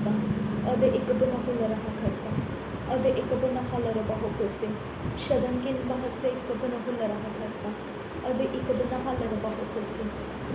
kasa. Ada ikabana hulara kasa. Ada ikabana halara bahokose. Shadankin bahase ikabana hulara kasa. Ada ikabana halara bahokose.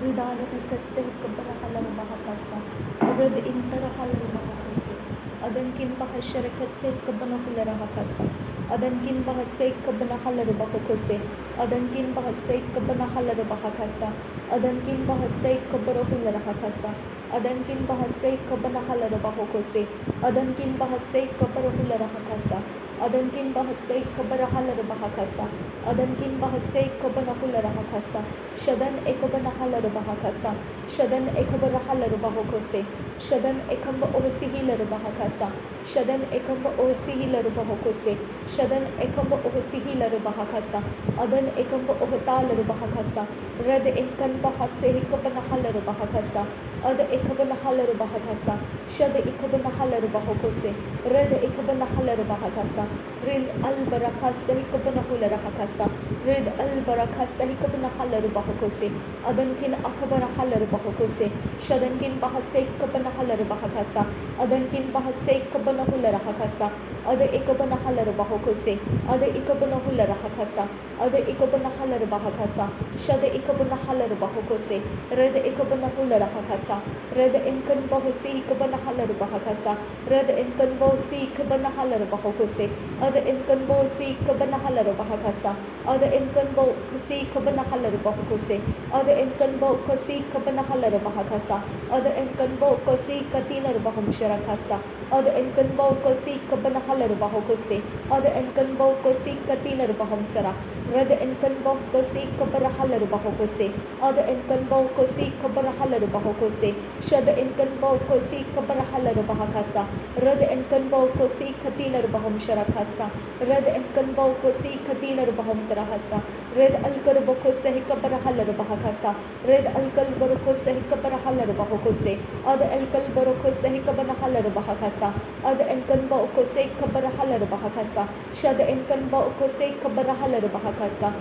Ridana kase ikabana halara bahakasa. Ada intara halara bahokose. Adankin bahashara kase ikabana hulara kasa. Adankin bahase ikabana halara bahokose. Adankin bahase ikabana halara bahakasa. Adankin bahase ikabana hulara kasa. Adankin bahase ikabana halara bahokose. Adankin bahase ikabana hulara kasa. Adankin bahase ikabana halara bahakasa. Adankin bahase ikabana hulara kasa. Shadan ikabana halara bahakasa. Shadan ikabana halara bahokose. Shadan ikamba ovasi hilara bahakasa. Shadan ikamba ovasi hilara bahokose. Shadan ikamba ovasi hilara bahakasa. Adan ikamba ovatalara bahakasa. Red inkan bahase ikabana halara bahakasa. Ada ikabana halara bahakasa. Shada ikabana halara bahokose. Red ikabana halara bahakasa. Rid al barakasa ikabana hulara hakasa. Rid al barakasa ikabana halara bahokose. Adankin akabara halara bahokose. Shadankin bahase ikabana halara bahakasa. Adankin bahase ikabana hulara hakasa. Ada ikabana halara bahokose. Ada ikabana hulara hakasa. Ada ikabana halara bahakasa. Shada ikabana halara bahokose. Red ikabana hulara hakasa. Red inkan bahusi ikabana halara bahakasa. Red inkan bahusi ikabana halara bahokose. Ada inkan bahusi ikabana halara bahakasa. Ada inkan bahusi ikabana halara bahokose. Ada inkan bahusi ikabana halara bahakasa. Ada inkan bahusi katina bahumsharakasa. Ada inkan bahusi ikabana halara bahokose. Ada inkan bahusi katina bahumsara. Red inkan bahusi ikabana halara bahokose. Ada inkan bahusi ikabana halara bahokose. Shada inkan bahusi ikabana halara bahakasa. Red inkan bahusi katina bahumsharakasa. Red inkan bahusi katina bahumtarahasa. Red alkar bahusi ikabana halara bahakasa. Red alkal bahusi ikabana halara bahokose. Ada alkal bahusi ikabana halara bahakasa. Ada inkan bahusi ikabana halara bahakasa. Shada inkan bahusi ikabana halara bahakasa.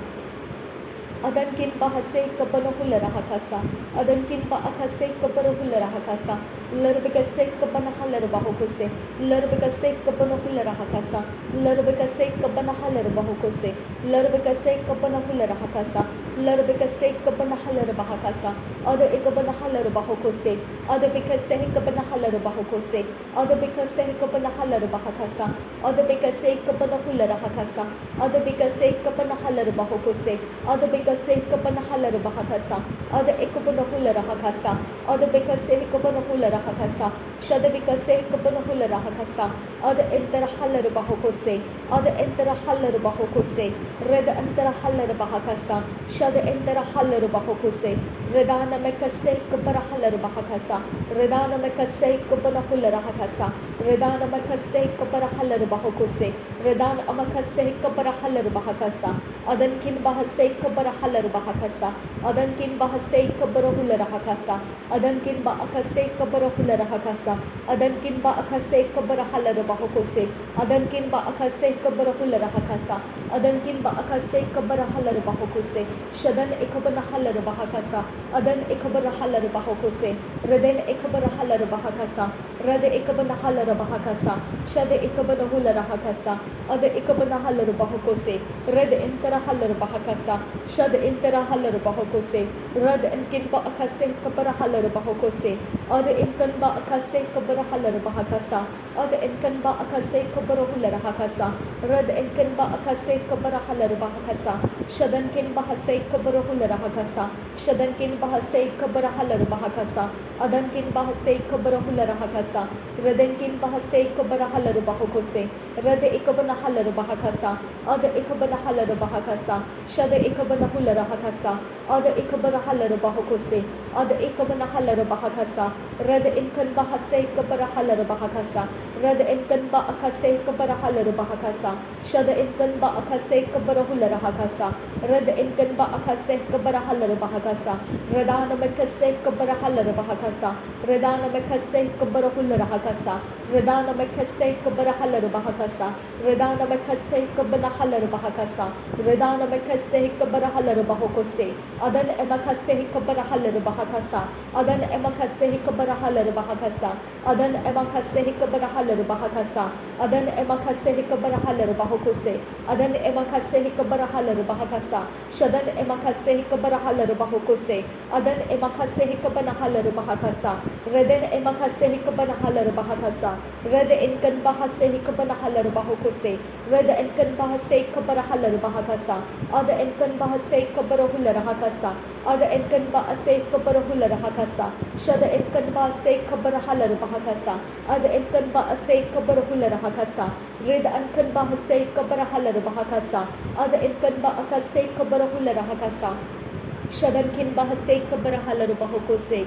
Adankin bahase ikabana hulara hakasa. Adankin bahakase ikabana hulara hakasa. Larbikase ikabana halara bahokose. Larbikase ikabana hulara hakasa. Larbikase ikabana halara bahokose. Larbikase ikabana hulara hakasa. Larbikase ikabana halara bahakasa. Ada ikabana halara bahokose. Ada bikase ikabana halara bahokose. Ada bikase ikabana halara bahakasa. Ada bikase ikabana hulara hakasa. Ada bikase ikabana halara bahokose. Ada bikase ikabana halara bahakasa. Ada ikabana hulara hakasa. Ada bikase ikabana hulara hakasa. Shada bikase ikabana hulara hakasa. Ada entara halara bahokose. Ada entara halara bahokose. Reda entara halara bahakasa. Shada entara halara bahokose. Redana mekase ikabana halara bahakasa. Redana mekase ikabana hulara hakasa. Redana mekase ikabana halara bahokose. Redana amakase ikabana halara bahakasa. Adankin bahase ikabana halara bahakasa. Adankin bahase ikabana hulara hakasa. Adankin bahakase ikabana hulara hakasa. Adankin bahakase ikabana halara bahokose. Adankin bahakase ikabana hulara hakasa. Adankin bahakase ikabana halara bahokose. Shadan ikabana halara bahakasa. Adan ikabana halara bahokose. Reden ikabana halara bahakasa. Rede ikabana halara bahakasa. Shade ikabana hulara hakasa. Ada ikabana halara bahokose. Red intara halara bahakasa. Shade intara halara bahokose. Red inkin bahakase ikabana halara bahokose. Ada inkan bahakase ikabana halara bahakasa. Ada inkan bahakase ikabana hulara hakasa. Red inkan bahakase ikabana halara bahakasa. Shadan kin bahase ikabana hulara hakasa. Shadan kin bahase ikabana halara bahakasa. Adan kin bahase ikabana hulara hakasa. Reden kin bahase ikabana halara bahokose. Rede ikabana halara bahakasa. Ada ikabana halara bahakasa. Shada ikabana hulara hakasa. Ada ikabana halara bahokose. Ada ikabana halara bahakasa. Rede inkan bahase ikabana halara bahakasa. Rada enkan ba akase kabarahala bahakasa. Shada enkan ba akase kabarahula rahakasa. Rada enkan ba akase kabarahala bahakasa. Radana makase kabarahala bahakasa. Radana makase kabarahula rahakasa. Radana makase kabarahala bahakasa. Radana makase kabarahala bahakasa. Radana makase kabarahala bahokose. Adan emakase kabarahala bahakasa. Adan emakase kabarahala bahakasa. Adan emakase kabarahala bahakasa. Adan emakase kabarahala bahokose. Adan emakase kabarahala bahakasa. Shadan emakase kabarahala bahokose. Adan emakase kabarahala bahakasa. Reden emakase kabarahala bahakasa. Rede enkan bahase kabarahala bahokose. Rede enkan bahase kabarahala bahakasa. Ada enkan bahase kabarahula rahakasa. Ada enkan bahase kabarahula rahakasa. Shada enkan bahase kabarahala bahakasa. Ada enkan bahase kabarahula rahakasa. Reda enkan bahase kabarahala bahakasa. Ada enkan bahase kabarahula rahakasa. Shadankin bahase kabarahala bahokose.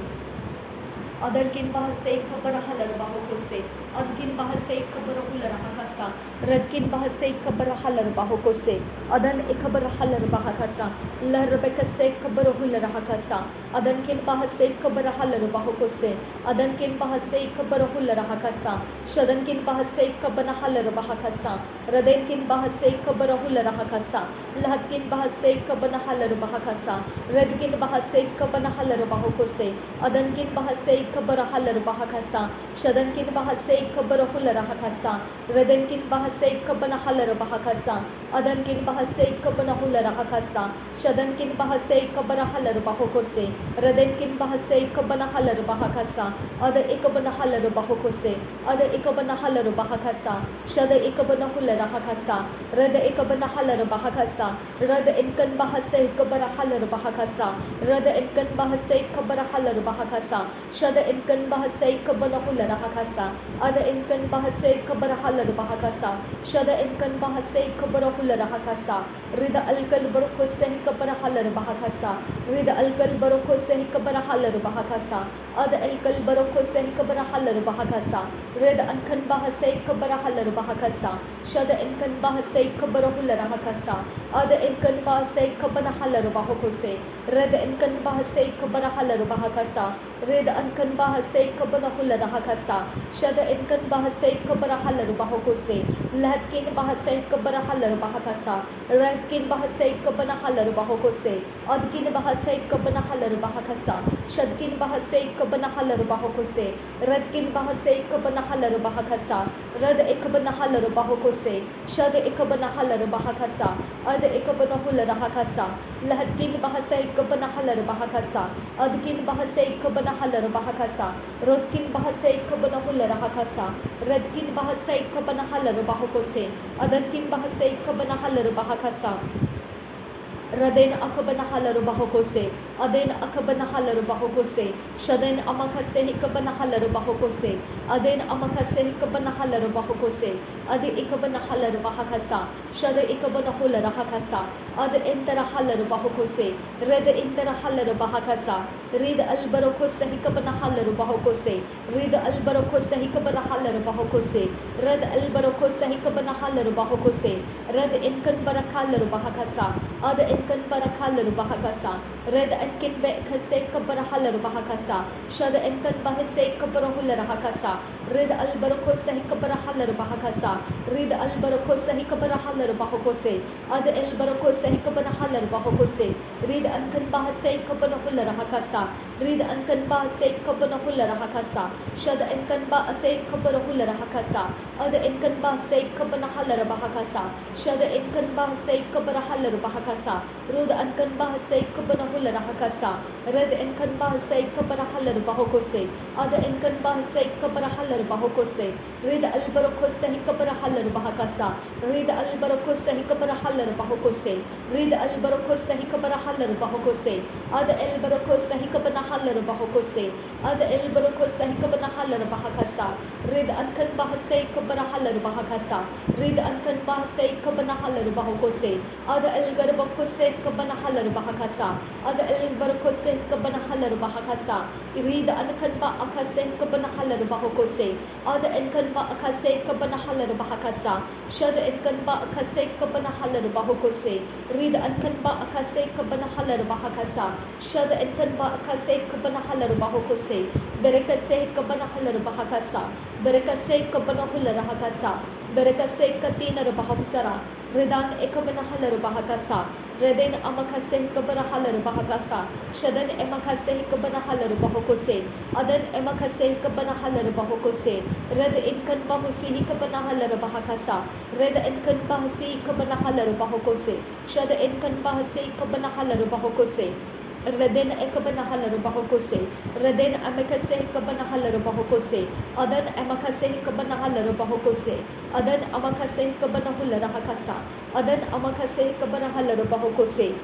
Adalkin bahase kabarahala bahokose. Adkin bahase kabarahula rahakasa. Radkin bahase kabarahala bahokose. Adan ekabarahala bahakasa. Larbekase kabarahula rahakasa. Adankin bahase kabarahala bahokose. Adankin bahase kabarahula rahakasa. Shadankin bahase kabanahala bahakasa. Radenkin bahase kabarahula rahakasa. Lahatkin bahase kabanahala bahakasa. Radkin bahase kabanahala bahokose. Adankin bahase kabarahala bahakasa. Shadankin bahase kabarahula rahakasa. Radenkin bahase kabanahala bahakasa. Adankin bahase kabanahula rahakasa. Shadankin bahase kabarahala bahokose. Radenkin bahase kabanahala bahakasa. Ada ekabanahala bahokose. Ada ekabanahala bahakasa. Shada ekabanahula rahakasa. Rada ekabanahala bahakasa. Rada enkan bahase kabarahala bahakasa. Rada enkan bahase kabarahala bahakasa. Shada enkan bahase kabanahula rahakasa. Ada enkan bahase kabarahala bahakasa. Shada enkan bahase kabarahula rahakasa. Rida alkal barokose kabarahala bahakasa. Rida alkal barokose kabarahala bahakasa. Ada alkal barokose kabarahala bahakasa. Rida enkan bahase kabarahala bahakasa. Shada enkan bahase kabarahula rahakasa. Ada enkan bahase kabanahala bahokose. Rida enkan bahase kabarahala bahakasa. Rida enkan bahase kabanahula rahakasa. Shada enkan bahase kabarahala bahokose. Lahatkin bahase kabarahala bahakasa. Radkin bahase kabanahala bahokose. Adkin bahase kabanahala bahakasa. Shadkin bahase kabanahala bahokose. Radkin bahase kabanahala bahakasa. Rad ekabanahala bahokose. Shad ekabanahala bahakasa. Ad ekabanahula rahakasa. Lahatkin bahase kabanahala bahakasa. Adkin bahase kabanahala bahakasa. Rodkin bahase kabanahula rahakasa. Radkin bahase kabanahala bahokose. Adankin bahase kabanahala bahakasa. Raden akabanahala bahokose. Aden akabanahala bahokose. Shaden amakase hikabanahala bahokose. Aden amakase hikabanahala bahokose. Adi ikabanahala bahakasa. Shada ikabanahula rahakasa. Ad enterahala bahokose. Red enterahala bahakasa. Read albarokose hikabanahala bahokose. Read albarokose hikabanahala bahokose. Red albarokose hikabanahala bahokose. Red enkan barakala bahakasa. Ad enkan barakala bahakasa. Red enkan bekase kabarahala bahakasa. Shada enkan bahase kabarahula rahakasa. Red albarokose hikabarahala bahakasa. Read albarokose hikabarahala bahokose. Ad albarokose hikabanahala bahokose. Read enkan bahase kabanahula rahakasa. Read enkan bahase kabanahula rahakasa. Shada enkan bahase kabarahula rahakasa. Ad enkan bahase kabanahala bahakasa. Shada enkan bahase kabarahala bahakasa. Rud enkan bahase kabanahula rahakasa. Red enkan bahase kabarahala bahokose. Ad enkan bahase kabarahala bahokose. Read albarokose hikabarahala bahakasa. Read albarokose hikabarahala bahokose. Read albarokose hikabarahala bahokose. Ad albarokose hikabanahala bahokose. Ad albarokose hikabanahala bahakasa. Read enkan bahase kabarahala bahakasa. Read enkan bahase kabanahala bahokose. Ad algarabokose kabanahala bahakasa. Ad el barcose kabana halar bahakasa. Rida ankan ba akase kabana halar bahokose. Ada enkan ba akase kabana halar bahakasa. Shada enkan ba akase kabana halar bahokose. Rida ankan ba akase kabana halar bahakasa. Shada enkan ba akase kabana halar bahokose. Berekase kabana halar bahakasa. Berekase kabana halar bahakasa. Berekase katina bahamsara. Ridan ekabana halar bahakasa. Reden amakase kabana halar bahakasa. Shadan emakase kabana halar bahokose. Adan emakase kabana halar bahokose. Red inkan bahusi kabana halar bahakasa. Red inkan bahasi kabana halar bahokose. Shada inkan bahasi kabana halar bahokose. Reden ekabana halar bahokose. Reden amakase kabana halar bahokose. Adan emakase kabana halar bahokose. Adan amakase kabana halar bahakasa. Adan amakase kabana halar bahokose.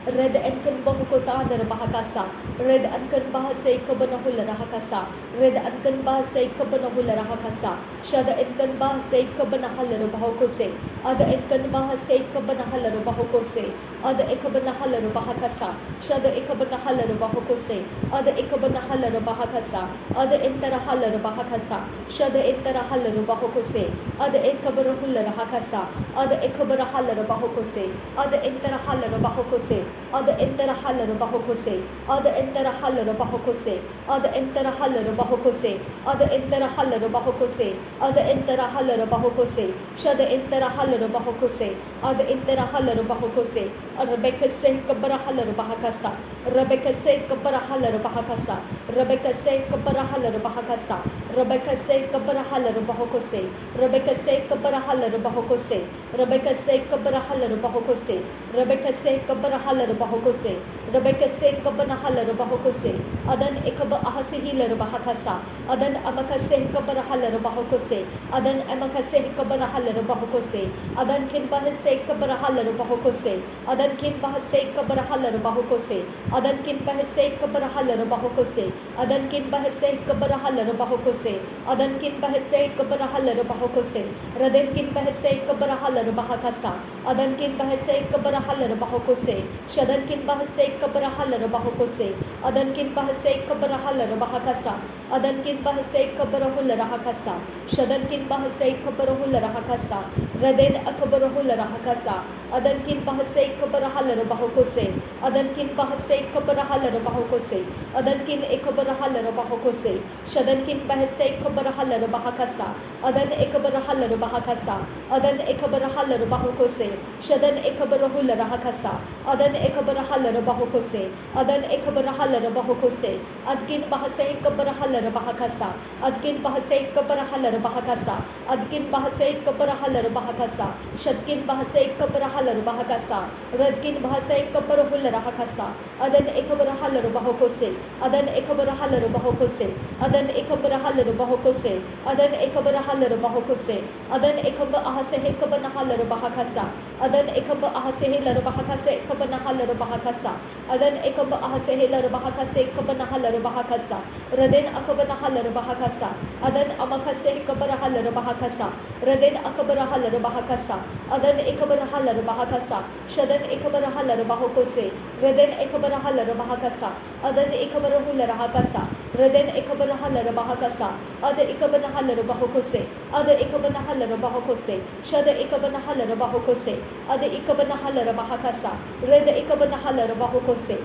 Red ankan bahukota dar bahakasa. Red ankan bahase kabana hular hakasa. Red ankan bahase kabana hular hakasa. Shada ankan bahase kabana halar bahokose. Ada ankan bahase kabana halar bahokose. Ada ekabana halar bahakasa. Shada ekabana halar bahokose. Ada ekabana halar bahakasa. Ada entara halar bahakasa. Shada entara halar bahokose. Ada ekabara hular hakasa. Ada ekabara halar bahokose. Ada entara halar bahokose. Ada entara halar bahokose. Ada entara halar bahokose. Ada entara halar bahokose. Ada entara halar bahokose. Ada entara halar bahokose. Shada entara halar bahokose. Ada entara halar bahokose. Rebecca se kabara halar bahakasa. Rebecca se kabara halar bahakasa. Rebecca se kabara halar bahakasa. Rebecca se kabara halar bahokose. Rebecca se kabara halar bahokose. Rebecca se kabara halar bahokose. Rebecca se kabara halar bahokose. Rebecca se kabana halar bahokose. Adan ekaba ahase hilar bahakasa. Adan amakase kabara halar bahokose. Adan amakase kabara halar bahokose. Adan kin bahase kabara halar bahokose. Adan kin bahase kabara halar bahokose. Adan kin bahase kabara halar bahokose. Adan kin bahase kabara halar bahokose. Adan kin bahase kabara halar bahokose. Raden kin bahase kabara halar bahakasa. Adan kin bahase kabara halar bahokose. Shadan kin bahase kabara halar bahokose. Adan kin bahase kabara halar bahakasa. Adan kin bahase kabara hular hakasa. Shadan kin bahase kabara hular hakasa. Raden akabara hular hakasa. Adan kin bahase kabara halar bahokose. Adan kin bahase kabara halar bahokose. Adan kin ekabara halar bahokose. Shadan kin bahase kabara halar bahakasa. Adan ekabara halar bahakasa. Adan ekabara halar bahokose. Shadan ekabara hular hakasa. Adan ekabara halar bahokose. Adan ekabara halar bahokose. Adkin bahase kabara halar bahakasa. Adkin bahase kabara halar bahakasa. Adkin bahase kabara halar bahakasa. Shadkin bahase kabara halar bahakasa. Radkin bahase kabara hular hakasa. Adan ekabara halar bahokose. Adan ekabara halar bahokose. Adan ekabara halar bahokose. Adan ekabara halar bahokose. Adan ekaba ahase kabana halar bahakasa. Adan ekaba ahase hilar bahakase kabana halar bahakasa. Adan ekaba ahase hilar bahakase kabana halar bahakasa. Raden akabana halar bahakasa. Adan amakase kabara halar bahakasa. Raden akabara halar bahakasa. Adan ekabara halar bahakasa. Shadan ekabara halar bahokose. Raden ekabara halar bahakasa. Adan ekabara hular hakasa. Raden ekabara halar bahakasa. Ada ekabana halar bahokose. Ada ekabana halar bahokose. Shada ekabana halar bahokose. Ada ekabana halar bahakasa. Reda ekabana halar bahokose.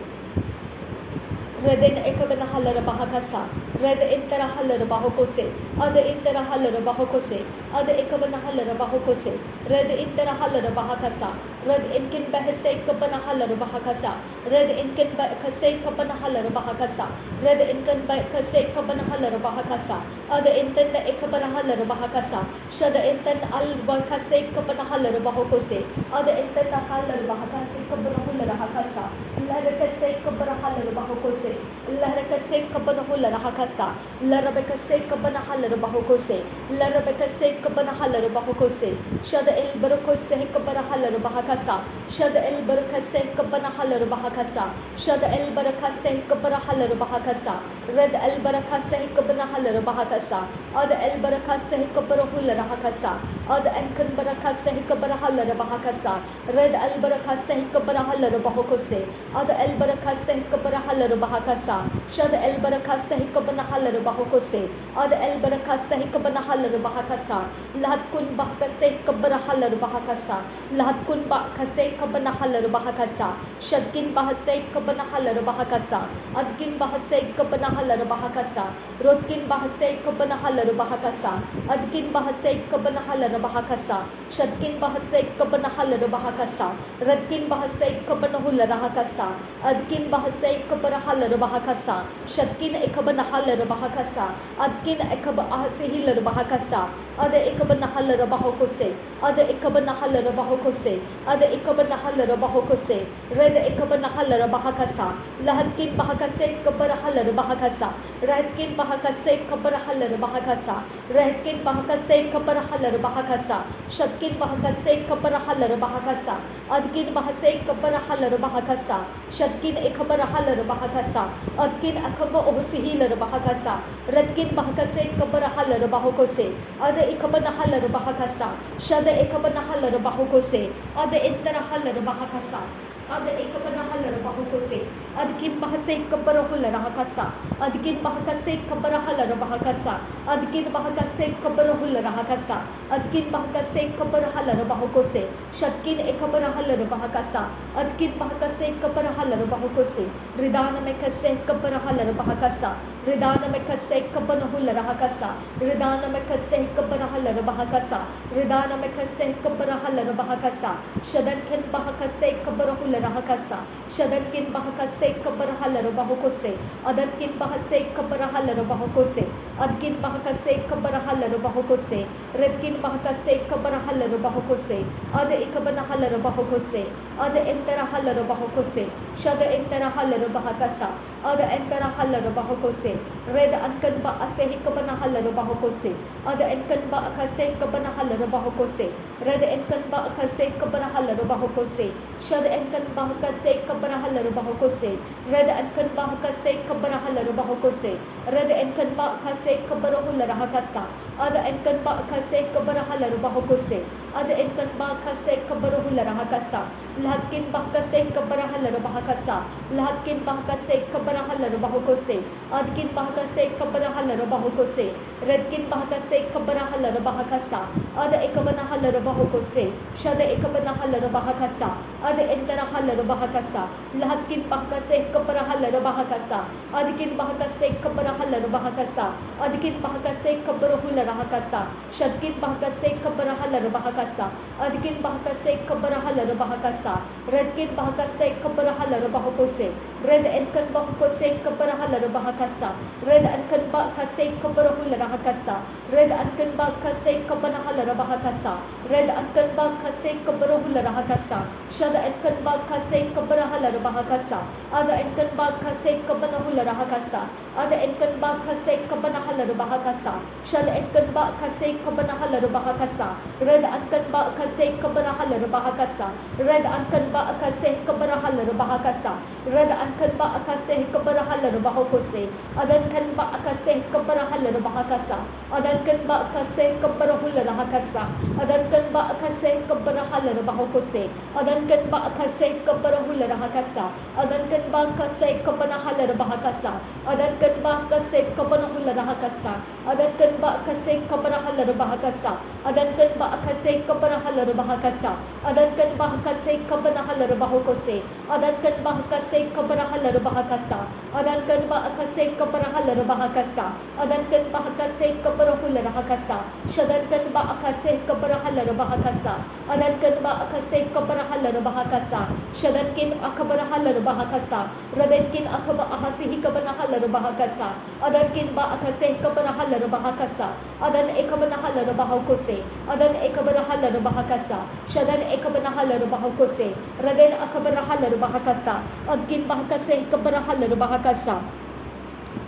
Reden ekabana halar bahakasa. Red intera halar bahokose. Ada intera halar bahokose. Ada ekabana halar bahokose. Red intera halar bahakasa. Red inkin bahase kabana halar bahakasa. Red inkin bahase kabana halar bahakasa. Red inkin bahase kabana halar bahakasa. Ada inten ekabana halar bahakasa. Shada inten al bahase kabana halar bahokose. Ada inten halar bahakase kabana halar hakasa. Allah kase kabana halar bahokose. Allah kase kabana halar hakasa. Allah kase kabana halar bahokose. Allah kase kabana halar bahokose. Shada el barakose kabana halar bahakasa. Shada el barakase kabana halar bahakasa. Shada el barakase kabana halar bahakasa. Red el barakase kabana halar bahakasa. Ada el barakase kabara hular hakasa. Ada enkan barakase kabara halar bahakasa. Red el barakase kabara halar bahokose. Ad elbarakasa hikabarahal rabahakasa. Shad elbarakasa hikabanahal rabahokose. Ad elbarakasa hikabanahal rabahakasa. Lahat kun bahkase hikabarahal rabahakasa. Lahat kun bahkase hikabanahal rabahakasa. Shadkin bahase hikabanahal rabahakasa. Adkin bahase hikabanahal rabahakasa. Rodkin bahase hikabanahal rabahakasa. Adkin bahase hikabanahal rabahakasa. Shadkin bahase hikabanahal rabahakasa. Radkin bahase hikabanahul rahakasa. Adkin bahase hikabarahal rabahakasa. Shadkin hikabanahal rabahakasa. Adkin hikabahasehil rabahakasa. Ada hikabanahal rabahokose. Ada hikabanahal rabahokose. Ada hikabanahal rabahokose. Red hikabanahal rabahakasa. Lahatkin bahakase hikabarahal rabahakasa. Radkin bahakase hikabarahal rabahakasa. Radkin bahakase hikabarahal rabahakasa. Shadkin bahakase hikabarahal rabahakasa. Adkin bahase hikabarahal rabahakasa. Shadkin hikabarahal rabahakasa. Adkin akaba ohsihil rabahakasa. Radkin bahakase hikabarahal rabahokose. Ada hikabanahal rabahakasa. Shada hikabanahal rabahokose. Ada intarahal rabahakasa. Ada hikabanahal rabahokose. Adkin bahase hikabarahul rahakasa. Adkin bahakase hikabarahal rabahakasa. Adkin bahakase hikabarahul rahakasa. Adkin bahakase hikabarahal rabahokose. Shadkin hikabarahal rabahakasa. Adkin bahakase hikabarahal rabahokose. Ridana mekase hikabarahal rabahakasa. Ridana mekase hikabanahul rahakasa. Ridana mekase hikabarahal rabahakasa. Ridana mekase hikabarahal rabahakasa. Shadkin bahakase hikabarahul rahakasa. Shadkin bahakase hikabarahal rabahokose. Adkin bahase hikabarahal rabahokose. Adkin bahakase hikabarahal rabahokose. Redkin bahakase hikabarahal rabahokose. Ada hikabanahal rabahokose. Ada entarahal rabahokose. Shada entarahal rabahakasa. Ada entarahal rabahokose. Red ankan ba ase hikabanahal rabahokose. Ada enkan ba akase hikabanahal rabahokose. Red enkan ba akase hikabarahal rabahokose. Shada enkan ba akase hikabarahal rabahokose. Red enkan ba akase hikabarahal rabahokose. Red enkan ba akase hikabarahul rahakasa. Ada enkan ba akase hikabarahal rabahokose. Ada enkan ba akase hikabarahul rahakasa. Lahatkin bahkase hikabarahal rabahakasa. Lahatkin bahkase hikabarahal rabahokose. Adkin bahkase hikabarahal rabahokose. Redkin bahkase hikabarahal rabahakasa. Ada hikabanahal rabahokose. Shada hikabanahal rabahakasa. Ada entarahal rabahakasa. Lahatkin bahkase hikabarahal rabahakasa. Adkin bahkase hikabarahal rabahakasa. Adkin bahkase hikabarahul rahakasa. Shadkin bahkase hikabarahal rabahakasa. Adkin bahkase hikabarahal rabahakasa. Redkin bahkase hikabarahal rabahokose. Red enkan bahkase hikabarahal rabahakasa. Red enkan bahkase hikabarahul rahakasa. Red enkan bahkase hikabanahal rabahakasa. Red enkan bahkase hikabarahul rahakasa. Shada enkan bahkase hikabarahal rabahakasa. Ada enkan bahkase hikabanahul rahakasa. Ada enkan bahkase hikabanahal rabahakasa. Shada enkan bahkase hikabanahal rabahakasa. Red enkan bahkase hikabarahal rabahakasa. Red enkan bahkase hikabarahal rabahakasa. Red enkan bahkase hikabarahal rabahokose. Adan kan bahkase hikabarahal rabahakasa. Adan kan bahkase hikabarahul rahakasa. Adan kan bahkase hikabarahal rabahokose. Adan kan bahkase hikabarahul rahakasa. Adan kan bahkase hikabanahal rabahakasa. Adan kan bahkase hikabanahul rahakasa. Adan kan bahkase hikabarahal rabahakasa. Adan kan bahkase hikabarahal rabahakasa. Adan kan bahkase hikabanahal rabahokose. Adan kan bahkase hikabarahal rabahakasa. Adan kan bahkase hikabarahal rabahakasa. Adan kan bahkase hikabarahul rahakasa. Shadan kan bahkase hikabarahal rabahakasa. Adan kan bahkase hikabarahal rabahakasa. Shadan kin akabarahal rabahakasa. Radan kin akabahasi hikabanahal rabahakasa. Adan kin bahkase hikabarahal rabahakasa. Adan ekabanahal rabahokose. Adan ekabarahal rabahakasa. Shadan ekabanahal rabahokose. Radan akabarahal rabahakasa. Adkin bahkase hikabarahal rabahakasa.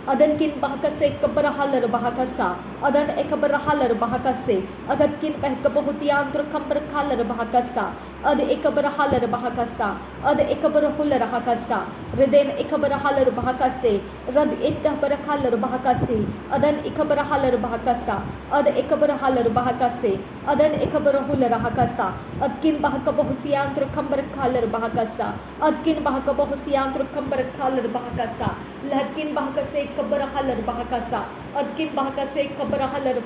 Adan kin bahkase hikabarahal rabahakasa. Adan ekabarahal rabahakase. Adan kin pehkabahuti antrakam berkal rabahakasa. Ad ekabarahal rabahakasa. Ad ekabarahul rahakasa. Reden ikabarahalar bahakase, Rad ikabarahalar bahakasi, Adan ikabarahalar bahakasa, Ad ikabarahalar bahakase, Adan ikabarahular hakasa, Adkin bahakabahusiantro kambarakalar bahakasa, Adkin bahakabahusiantro kambarakalar bahakasa, Ladkin bahakase kabarahalar bahakasa, Adkin bahakase kabarahalar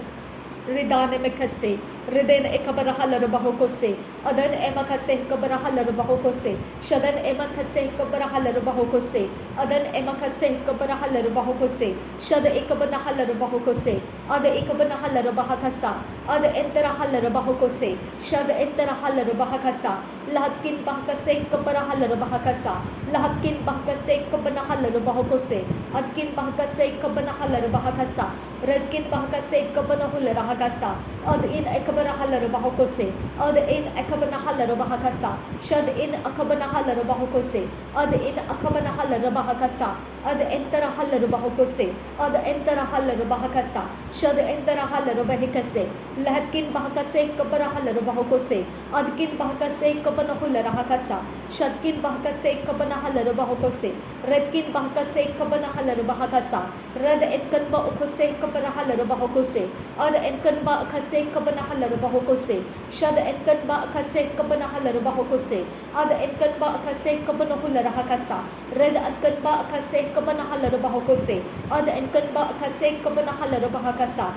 Ridane mekase, Riden ekabarahalar bahokose, Adan emakase kabarahalar bahokose, Shadan emakase kabarahalar bahokose, Adan emakase kabarahalar bahokose, Shada ekabanahalar bahokose, Ada ekabanahalar bahakasa, Ada enterahalar bahokose, Shada enterahalar bahakasa, Lahatkin bahakase kabarahalar bahakasa, Lahatkin bahakase kabanahalar bahokose, Adkin bahakase kabanahalar bahakasa, Redkin bahakase kabanahular bahakasa, Ad in ekabanahalar bahokose, Ad in ekabanahalar bahakasa, Shad in akabanahalar bahokose, Ad in akabanahalar bahakasa, Ad enterahalar bahokose, Ad enterahalar bahakasa, Shad enterahalar bahikase, Lahatkin bahakase kabarahalar bahokose, Adkin bahakase kabanahular bahakasa, Shadkin bahakase kabanahalar bahokose, Redkin bahakase kabanahalar bahakasa, Red etkan ba ukose kabanahalar bahokose, Ad etkan ba akase kabanahalar bahokose, Shad etkan ba akase kabanahalar bahokose, Ad etkan ba akase kabanahular hakasa, Red etkan ba akase kabanahalar bahokose, Ad etkan ba akase kabanahalar bahakasa,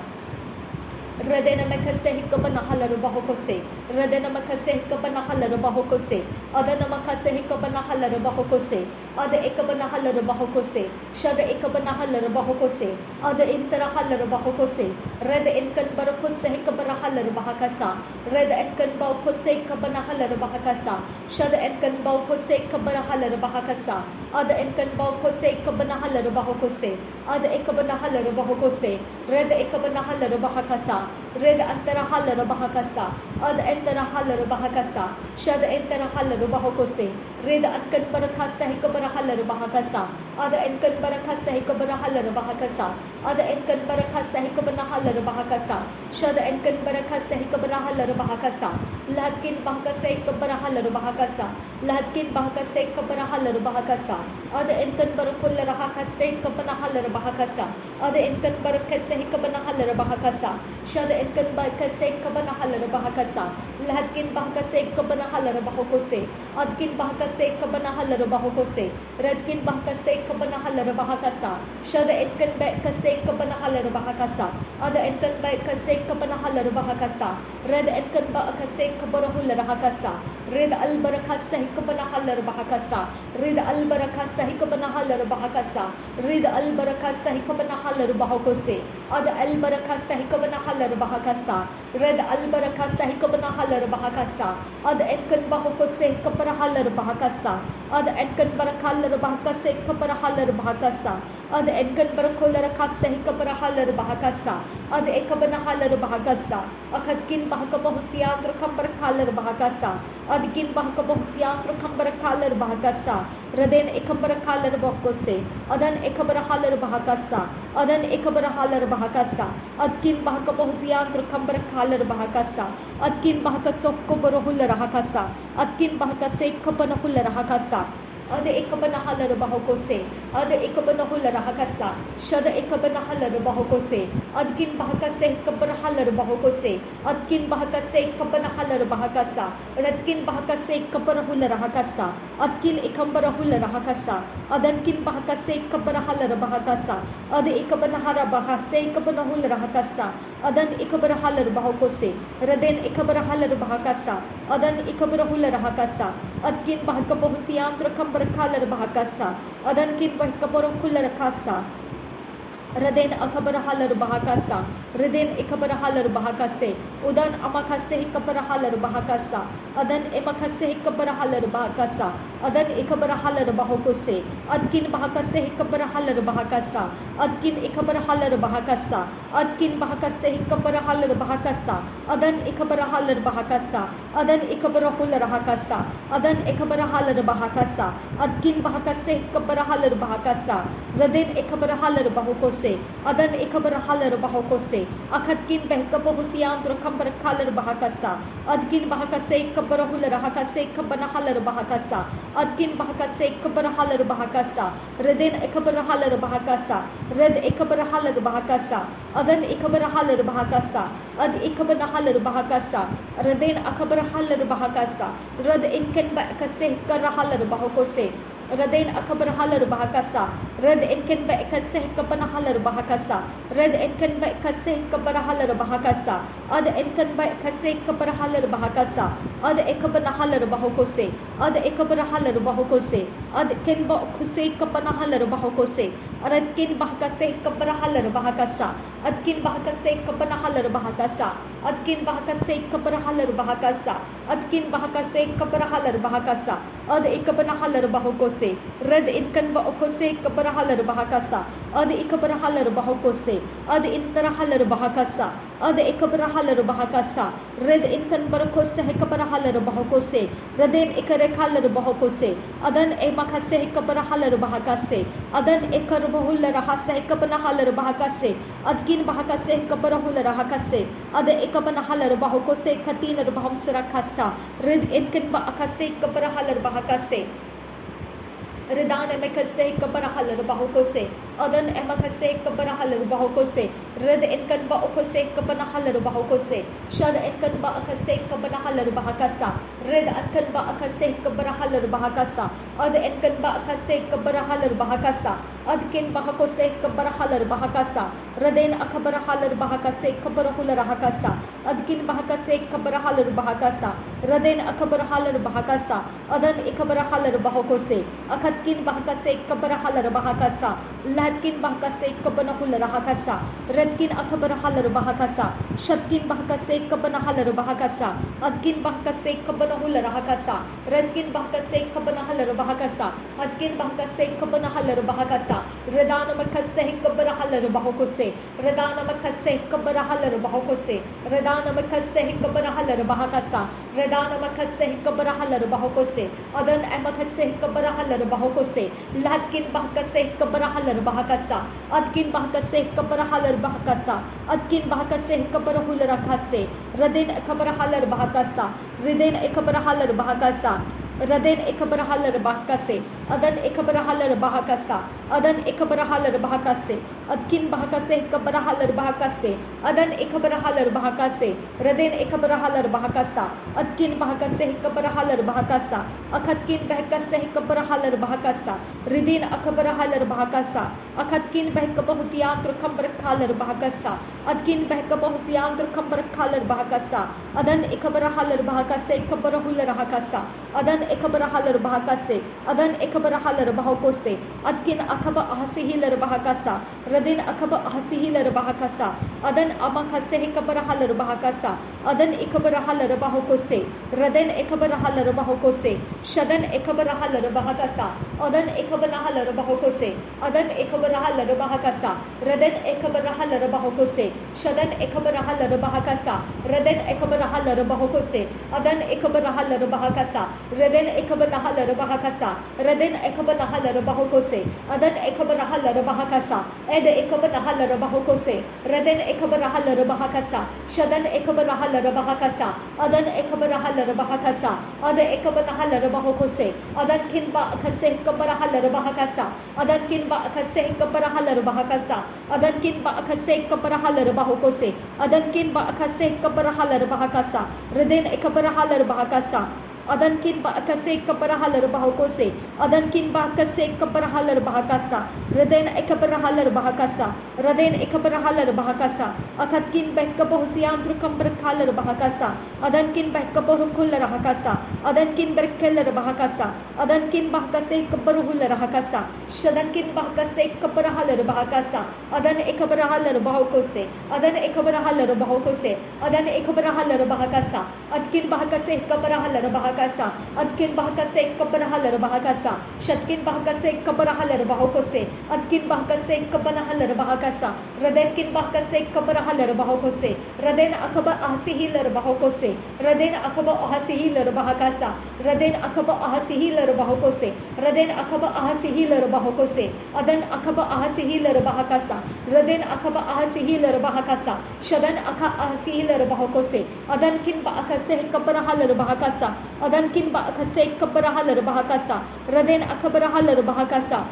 Radena makase kabanahalar bahokose, Radena makase kabanahalar bahokose, Adana makase kabanahalar bahokose, Ada ekabanahalar bahokose, Shada ekabanahalar bahokose, Ada interahalar bahokose, Reda enkan barakose kabarahalar bahakasa, Reda enkan baukose kabanahalar bahakasa, Shada enkan baukose kabarahalar bahakasa, Ada enkan baukose kabanahalar bahokose, Ada ekabanahalar bahokose, Reda ekabanahalar bahakasa, Reda anterahalar bahakasa, Ada enterahalar bahakasa, Shada enterahalar bahokose, Reda enkan barakasa kabarahalar bahakasa, Ada enkan barakasa kabarahalar bahakasa, Ada enkan barakasa kabanahalar bahakasa, Shada enkan barakasa kabarahalar bahakasa, Lahatkin bahakasa kabarahalar bahakasa, Lahatkin bahakasa kabarahalar bahakasa, Ada enkan barakular bahakasa kabanahalar bahakasa, Ada enkan barakasa kabanahalar bahakasa, Shada enkan barakasa kabanahalar bahakasa, Lahatkin bahakasa kabanahalar bahokose, Adkin bahakasa kabanahalar bahokose, Redkin bahakasa kabanahalar bahakasa, Shada enkan barakasa kabanahalar bahakasa, Ada enkan barakasa kabanahalar bahakasa, Red enkan barakasa kabarahular hakasa, Red albarakasa kabanahalar bahakasa, Red albarakasa kabanahalar bahakasa, Red albarakasa kabanahalar bahokose, Ada albarakasa kabanahalar bahakasa, Red albarakasa kabanahalar bahakasa, Ada enkan bahokose kabarahalar bahakasa, Ada enkan barakalar bahakase kabarahalar bahakasa, Ada enkan barakular kasa kabarahalar bahakasa, Ada ekabanahalar bahakasa, Akadkin bahakabahusiantro kambarakalar bahakasa, Adkin bahakabahusiantro kambarakalar bahakasa, Raden ekabarahalar bahakose, Adan ekabarahalar bahakasa, Adan ekabarahalar bahakasa, Adkin bahakabahusiantro kambarakalar bahakasa, Adkin bahakasok kabarahular hakasa, Adkin bahakase kabanahular hakasa, Ada ekabanahalar bahokose, Ada ekabanahular hakasa, Shada ekabanahalar bahokose, Adkin bahakase kabarahalar bahokose, Adkin bahakase kabanahalar bahakasa, Radkin bahakase kabarahular hakasa, Adkin ekambarahular hakasa, Adankin bahakase kabarahalar bahakasa, Ada ekabanahara bahase kabanahular hakasa, Adan ekabarahalar bahokose, Raden ekabarahalar bahakasa, Adan ekabarahular hakasa, Adkin bahakabahusiantro kambarakalar bahakasa, Adankin bahakabarukular kasa, Raden akabarahalar bahakasa, Raden ekabarahalar bahakase, Udan amakase kabarahalar bahakasa, Adan emakase kabarahalar bahakasa, Adan ekabarahalar bahokose, Adkin bahakase kabarahalar bahakasa, Adkin ekabarahalar bahakasa, Adkin bahakase kabarahalar bahakasa, Adan ekabarahalar bahakasa, Adan ekabarahular hakasa, Adan ekabarahalar bahakasa, Adkin bahakase kabarahalar bahakasa, Raden ekabarahalar bahokose, Adan ekabarahalar bahokose, Akadkin bahakabahusiantro kambarakalar bahakasa, Adkin bahakase kabarahular hakase kabanahalar bahakasa, adkin bahakase kabrahalar bahakasa, reden ekabrahalar bahakasa, red ekabrahalar bahakasa, adan ekabrahalar bahakasa, ad ekabrahalar bahakasa, reden akabrahalar bahakasa, red inken bakase karahalar bahakose, Radain akabrahalar bahakasa, red enken ba kasih kapanahalar bahakasa, red enken ba kasih kaparahalar bahakasa, ada enken ba kasih kaparahalar bahakasa, ada ekabanahalar bahokose, ada ekabrahalar bahokose, ada ken ba kuse kapanahalar bahokose, ada ken bahakase kaparahalar bahakasa, adkin bahakase kapanahalar bahakasa, adkin bahakase kaparahalar bahakasa, adkin bahakase kaparahalar bahakasa, ada ekabanahalar bahokose, red inkan ba okose kaparahalar bahakasa, ada ekabarahalar bahokose, ada intarahalar bahakasa, ada ekabarahalar bahakasa, red inkan barakose kaparahalar bahokose, reden ekarekhalar bahokose, adan emakase kaparahalar bahakase, adan ekarbahular hase kapanahalar bahakase, adkin bahakase kaparahular hakase, ada ekabanahalar bahokose katinar bahamsara kasa, red inkan ba akase kaparahalar bahakase, Redana makase kabarahalar bahokose, adan emakase kabarahalar bahokose, red enkan ba okose kabanahalar bahokose, shad enkan ba akase kabanahalar bahakasa, red enkan ba akase kabarahalar bahakasa, ad enkan ba akase kabarahalar bahakasa, adkin bahakose kabarahalar bahakasa, reden akabarahalar bahakase kabarahular hakasa, adkin bahakase kabarahalar bahakasa, reden akabarahalar bahakasa, adan ikabarahalar bahokose, akatkin bahakase kabarahalar bahakasa, lahkin bahakase kabanahular hakasa, redkin akabarahalar bahakasa, shadkin bahakase kabanahalar bahakasa, adkin bahakase kabanahular hakasa, redkin bahakase kabanahalar bahakasa, adkin bahakase kabanahalar bahakasa, redana makase kabarahalar bahokose, redana makase kabarahalar bahokose, redana makase kabarahalar bahakasa, redana makase kabarahalar bahokose, adan emakase kabarahalar bahokose, lahkin bahakase kabarahalar bahakasa, adkin bahakase kabarahalar bahakasa, adkin bahakase kabarahular hakase, radin kabarahalar bahakasa, ridin kabarahalar bahakasa, Raden ekabarahalar bahakase, adan ekabarahalar bahakasa, adan ekabarahalar bahakase, adkin bahakase ekabarahalar bahakase, adan ekabarahalar bahakase, raden ekabarahalar bahakasa, adkin bahakase ekabarahalar bahakasa, akatkin bahakase ekabarahalar bahakasa, ridin akabarahalar bahakasa, akatkin bahakabahutia terkambarakalar bahakasa, adkin bahakabahusian terkambarakalar bahakasa, adan ekabarahalar bahakase ekabarahular hakasa, adan ekabarahalar bahakase, adan ekabarahalar bahokose, adkin akaba ahasihilar bahakasa, radin akaba ahasihilar bahakasa, adan amakase ekabarahalar bahakasa, adan ekabarahalar bahokose, radin ekabarahalar bahokose, shadan ekabarahalar bahakasa, adan ekabarahalar bahokose, adan ekabarahalar bahakasa, radin ekabarahalar bahokose, shadan ekabarahalar bahakasa, radin ekabarahalar bahokose, adan ekabarahalar bahakasa, radin ekabarahalar bahakasa, radin ekabarahalar bahokose, adan ekabarahalar bahakasa, ede ekabarahalar bahokose, radin ekabarahalar bahakasa, shadan ekabarahalar bahakasa, adan ekabarahalar bahakasa, ada ekabarahalar bahokose, adan kinba akase ekabarahalar bahakasa, adan kinba akase ekabarahalar bahakasa, adan kinba akase ekabarahalar bahokose, adan kinba akase ekabarahalar bahakasa, radin ekabarahalar bahakasa, adan kin ba akase kabarahalar bahokose, adan kin ba akase kabarahalar bahakasa, raden ekabarahalar bahakasa, raden ekabarahalar bahakasa, akat kin ba kabohsiyan trukambarakalar bahakasa, adan kin ba kaborukular hakasa, adan kin berkelar bahakasa, adan kin ba akase kabaruhular hakasa, shadan kin ba akase kabarahalar bahakasa, adan ekabarahalar bahokose, adan ekabarahalar bahokose, adan ekabarahalar bahakasa, adkin ba akase kabarahalar bahakasa, adkin bahakase kabarahalar bahakasa, shadkin bahakase kabarahalar bahokose, adkin bahakase kabarahalar bahakasa, radenkin bahakase kabarahalar bahokose, raden akaba ahsihilar bahokose, raden akaba ahsihilar bahakasa, Raden akaba ahasihila bahokose. Raden akaba ahasihila bahokose. Adan akaba ahasihila bahakasa. Raden akaba ahasihila bahakasa. Shadan aka ahasihila bahokose. Adan kin ba akase kabarahala bahakasa. Adan kin ba akase kabarahala bahakasa. Raden akabarahala bahakasa.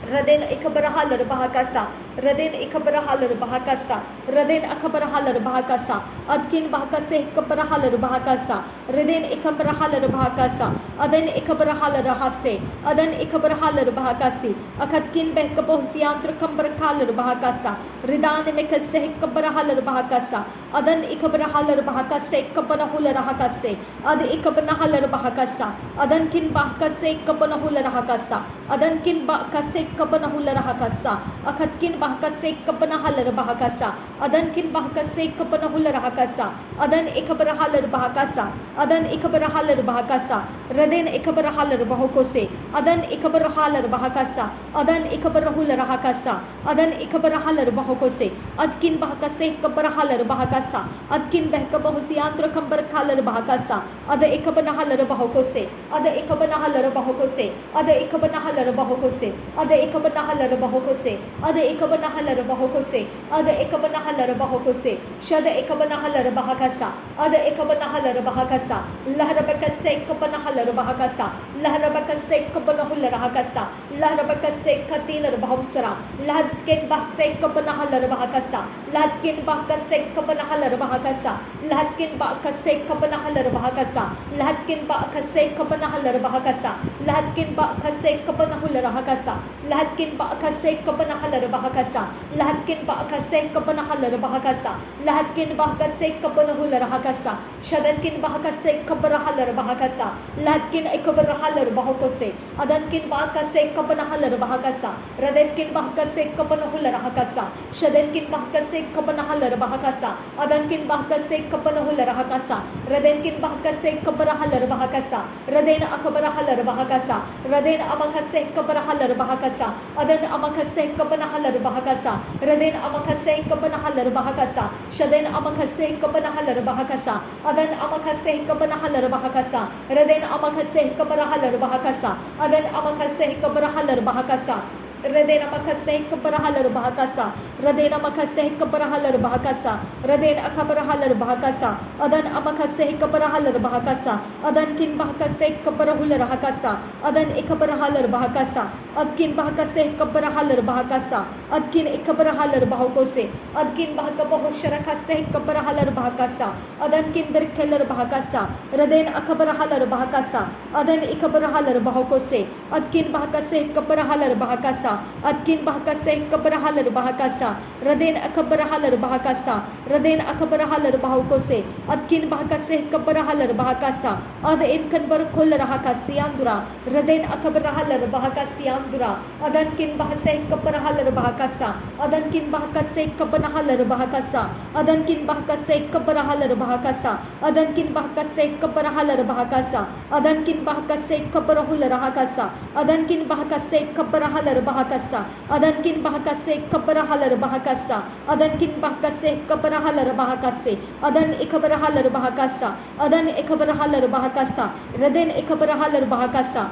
Raden ikabarahalar bahakasa. Raden ikabarahalar bahakasa. Raden akabarahalar bahakasa. Adkin bahakase ikabarahalar bahakasa. Raden ikabarahalar bahakasa. Adan ikabarahalar hase. Adan ikabarahalar bahakasi. Akatkin behkabohsiantr kambarakalar bahakasa. Ridan mekase ikabarahalar bahakasa. Adan ikabarahalar bahakase ikabanahular hakase. Ad ikabanahalar bahakasa. Adan kin bahakase ikabanahular hakasa. Adan kin bahakase kabanahular hakasa. Akatkin bahakase kabanahalar bahakasa. Adan kin bahakase kabanahular hakasa. Adan ikabarahalar bahakasa. Adan ikabarahalar bahakasa. Raden ikabarahalar bahokose. Adan ikabarahalar bahakasa. Adan ikabarahular hakasa. Adan ikabarahalar bahokose. Adkin bahakase kabarahalar bahakasa. Adkin behkabahusiantro kambarakalar bahakasa. Ada ikabanahalar bahokose. Ada ikabanahalar bahokose. Ada ikabanahalar bahokose. Ada ikabanahalar bahokose. Ada ikabanahalar bahokose. Ada ikabanahalar bahokose. Shada ikabanahalar bahakasa. Ada ikabanahalar bahakasa. Lahrabakase ikabanahalar bahakasa. Lahrabakase ikabanahular hakasa. Lahrabakase katilar bahumsara. Lahadkin bahse ikabanahalar bahakasa. Lahadkin bahkase ikabanahalar bahakasa. Lahadkin bahkase ikabanahalar bahakasa. Lahadkin bahkase ikabanahalar bahakasa. Lahadkin bahkase ikabanahular hakasa. Lahadkin bahkase ikabanahalar bahakasa. Lahadkin bahkase ikabanahalar bahakasa. Lahadkin bahkase ikabanahular hakasa. Shadankin bahkase ikabarahalar bahakasa. Lahadkin ikabarahalar bahokose. Adankin bahkase ikabanahalar bahakasa. Radenkin bahkase ikabanahular hakasa. Shadankin bahkase ikabanahalar bahakasa. Adankin bahkase ikabanahular hakasa. Radenkin bahkase ikabarahalar bahakasa. Raden akabarahalar bahakasa. Raden amakase ikabarahalar bahakasa. Adan amakase ikabanahalar bahakasa. Raden amakase ikabanahalar bahakasa. Shaden amakase ikabanahalar bahakasa. Adan amakase ikabanahalar bahakasa. Raden amakase ikabarahalar bahakasa. Adan amakase ikabarahalar bahakasa. Radena makaseh kabarahalar bahakasa. Radena makaseh kabarahalar bahakasa. Raden akabarahalar bahakasa. Adan amakaseh kabarahalar bahakasa. Adan kin bahakaseh kabarahular hakasa. Adan ikabarahalar bahakasa. Adkin bahakaseh kabarahalar bahakasa. Adkin ikabarahalar bahokose. Adkin bahakabahushrakaseh kabarahalar bahakasa. Adan kin berkelar bahakasa. Raden akabarahalar bahakasa. Adan ikabarahalar bahokose. Adkin bahakaseh kabarahalar bahakasa. Adkin bahakase kabarahalar bahakasa. Raden akabarahalar bahakasa. Raden akabarahalar bahokose. Adkin bahakase kabarahalar bahakasa. Adin kan barkolar hakasiandura. Raden akabarahalar bahakasiandura. Adankin bahase kabarahalar bahakasa. Adankin bahakase kabanahalar bahakasa. Adankin bahakase kabarahalar bahakasa. Adankin bahakase kabarahalar bahakasa. Adankin bahakase kabarahular hakasa. Adankin bahakase kabarahalar bahakasa. Adankin bahakase kabarahalar bahakasa. Adankin bahakase kabarahalar bahakase. Adan ikabarahalar bahakasa. Adan ikabarahalar bahakasa. Raden ikabarahalar bahakasa.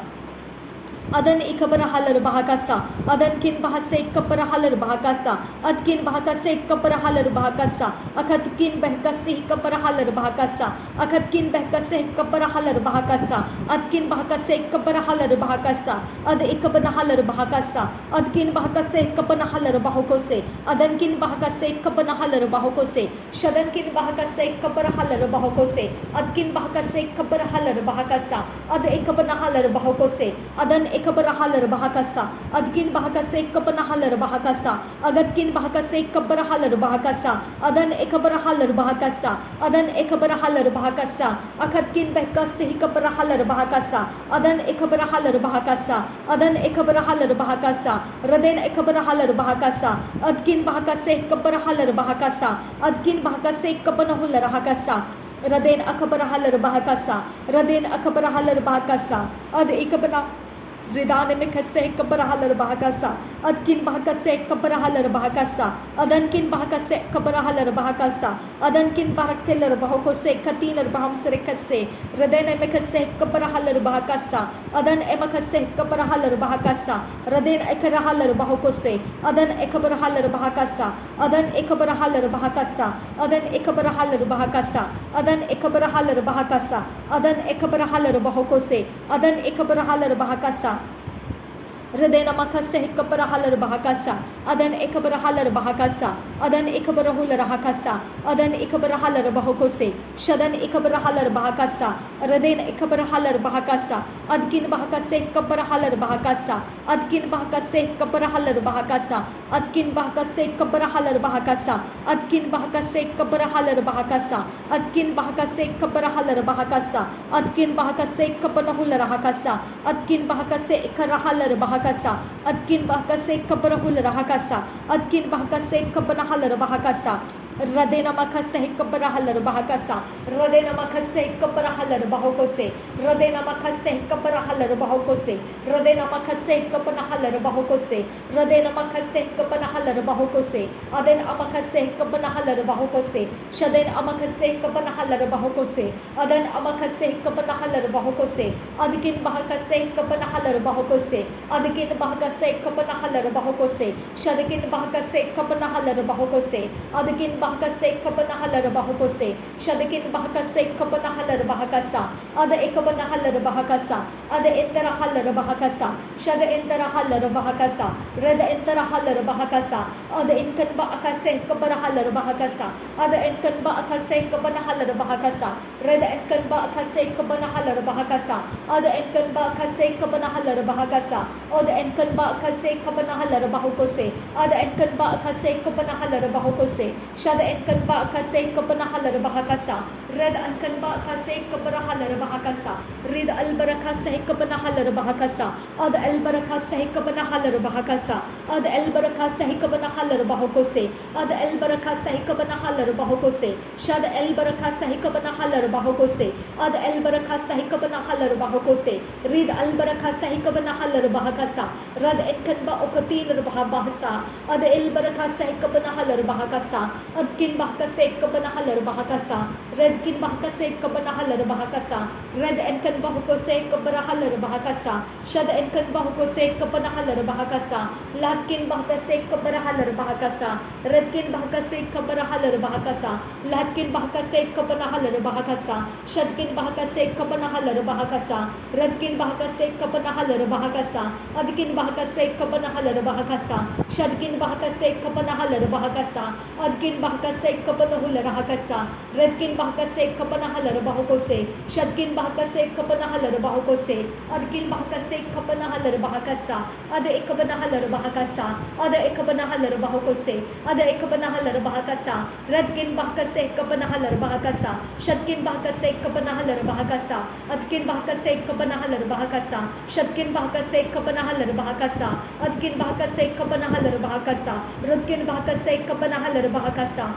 Adan ikabarahalar bahakasa. Adankin bahase kabarahalar bahakasa. Adkin bahakase kabarahalar bahakasa. Akatkin bahkase kabarahalar bahakasa. Akatkin bahkase kabarahalar bahakasa. Adkin bahkase kabarahalar bahakasa. Ad ikabanahalar bahakasa. Adkin bahkase kabanahalar bahokose. Adankin bahkase kabanahalar bahokose. Shadankin bahkase kabarahalar bahokose. Adkin bahkase kabarahalar bahakasa. Ad ikabanahalar bahokose. Adan ikabarahalar bahakasa. Adkin bahakase kabanahalar bahakasa. Agadkin bahakase kabarahalar bahakasa. Adan ikabarahalar bahakasa. Adan ikabarahalar bahakasa. Akatkin bahkase kabarahalar bahakasa. Adan ikabarahalar bahakasa. Adan ikabarahalar bahakasa. Raden ikabarahalar bahakasa. Adkin bahakase kabarahalar bahakasa. Adkin bahakase kabanahular hakasa. Raden akabarahalar bahakasa. Raden akabarahalar bahakasa. Ad ikabana Ridane me kase kabarahalar bahakasa. adkin bahakase kaparahalar bahakasa, adankin bahakase kaparahalar bahakasa, adankin barakelar bahokose katilar baham serekase, radena mekase kaparahalar bahakasa, adan emakase kaparahalar bahakasa, raden ekarahalar bahokose, adan ekabarahalar bahakasa, adan ekabarahalar bahakasa, adan ekabarahalar bahakasa, adan ekabarahalar bahakasa, adan ekabarahalar bahokose, adan ekabarahalar bahakasa, Radena makase kaparahalar bahakasa, adan ekabarahalar bahakasa, adan ekabarahular hakasa, adan ekabarahalar bahokose, shadan ekabarahalar bahakasa, raden ekabarahalar bahakasa, adkin bahakase kaparahalar bahakasa, adkin bahakase kaparahalar bahakasa, adkin bahakase kaparahalar bahakasa, adkin bahakase kaparahalar bahakasa, adkin bahakase kaparahalar bahakasa, adkin bahakase kapanahular hakasa, adkin bahakase ekarahalar bahakasa, adkin bahakase kaparahular hakasa, adkin bahakase kapanahalar bahakasa, radena makase kaparahalar bahakasa, radena makase kaparahalar bahokose, radena makase kaparahalar bahokose, radena makase kapanahalar bahokose, radena makase kapanahalar bahokose, aden amakase kapanahalar bahokose, shaden amakase kapanahalar bahokose, adan amakase kapanahalar bahokose, adkin bahakase kapanahalar bahokose, adkin bahakase kapanahalar bahokose, shadkin bahakase kapanahalar bahokose, adkin bahakase kapanahalar bahokose, shadkin bahakase kapanahalar bahakasa, ada ekabanahalar bahakasa, ada enterahalar bahakasa, shada enterahalar bahakasa, reda enterahalar bahakasa, ada inkan bahakase kapanahalar bahakasa, ada inkan bahakase kapanahalar bahakasa, reda inkan bahakase kapanahalar bahakasa, ada inkan bahakase kapanahalar bahakasa, ada inkan bahakase kapanahalar bahokose, ada inkan bahakase kapanahalar bahokose, shada inkan bahakase kapanahalar bahakasa, red inkan bahakase kapanahalar bahakasa, rid albarakase kapanahalar bahakasa, ada albarakase kapanahalar bahakasa, ada albarakase kapanahalar bahokose, ada albarakase kapanahalar bahokose, shada albarakase kapanahalar bahokose, ada albarakase kapanahalar bahokose, rid albarakase kapanahalar bahakasa, rad inkan baokatil bahasa, ada albarakase kapanahalar bahakasa, adkin bahakase kapanahalar bahakasa, redkin bahakase kapanahalar bahakasa, red inkan bahokose kapanahalar bahakasa, shada inkan bahokose kapanahalar bahakasa, latkin bahakase kapanahalar bahakasa, redkin bahakase kapanahalar bahakasa, latkin bahakase kapanahalar bahakasa, shadkin bahakase kapanahalar bahakasa, redkin bahakase kapanahalar bahakasa, adkin bahakase kapanahalar bahakasa, shadkin bahakase kapanahalar bahakasa, adkin bahakase kapanahular hakasa, redkin bahakase kapanahalar bahokose, shadkin bahakase kapanahalar bahokose, adkin bahakase kapanahalar bahakasa, ada ekabanahalar bahakasa, ada ekabanahalar bahokose, ada ekabanahalar bahakasa, redkin bahakase kapanahalar bahakasa, shadkin bahakase kapanahalar bahakasa, adkin bahakase kapanahalar bahakasa, shadkin bahakase kapanahalar bahakasa, adkin bahakase kapanahalar bahakasa, redkin bahakase kapanahalar bahakasa,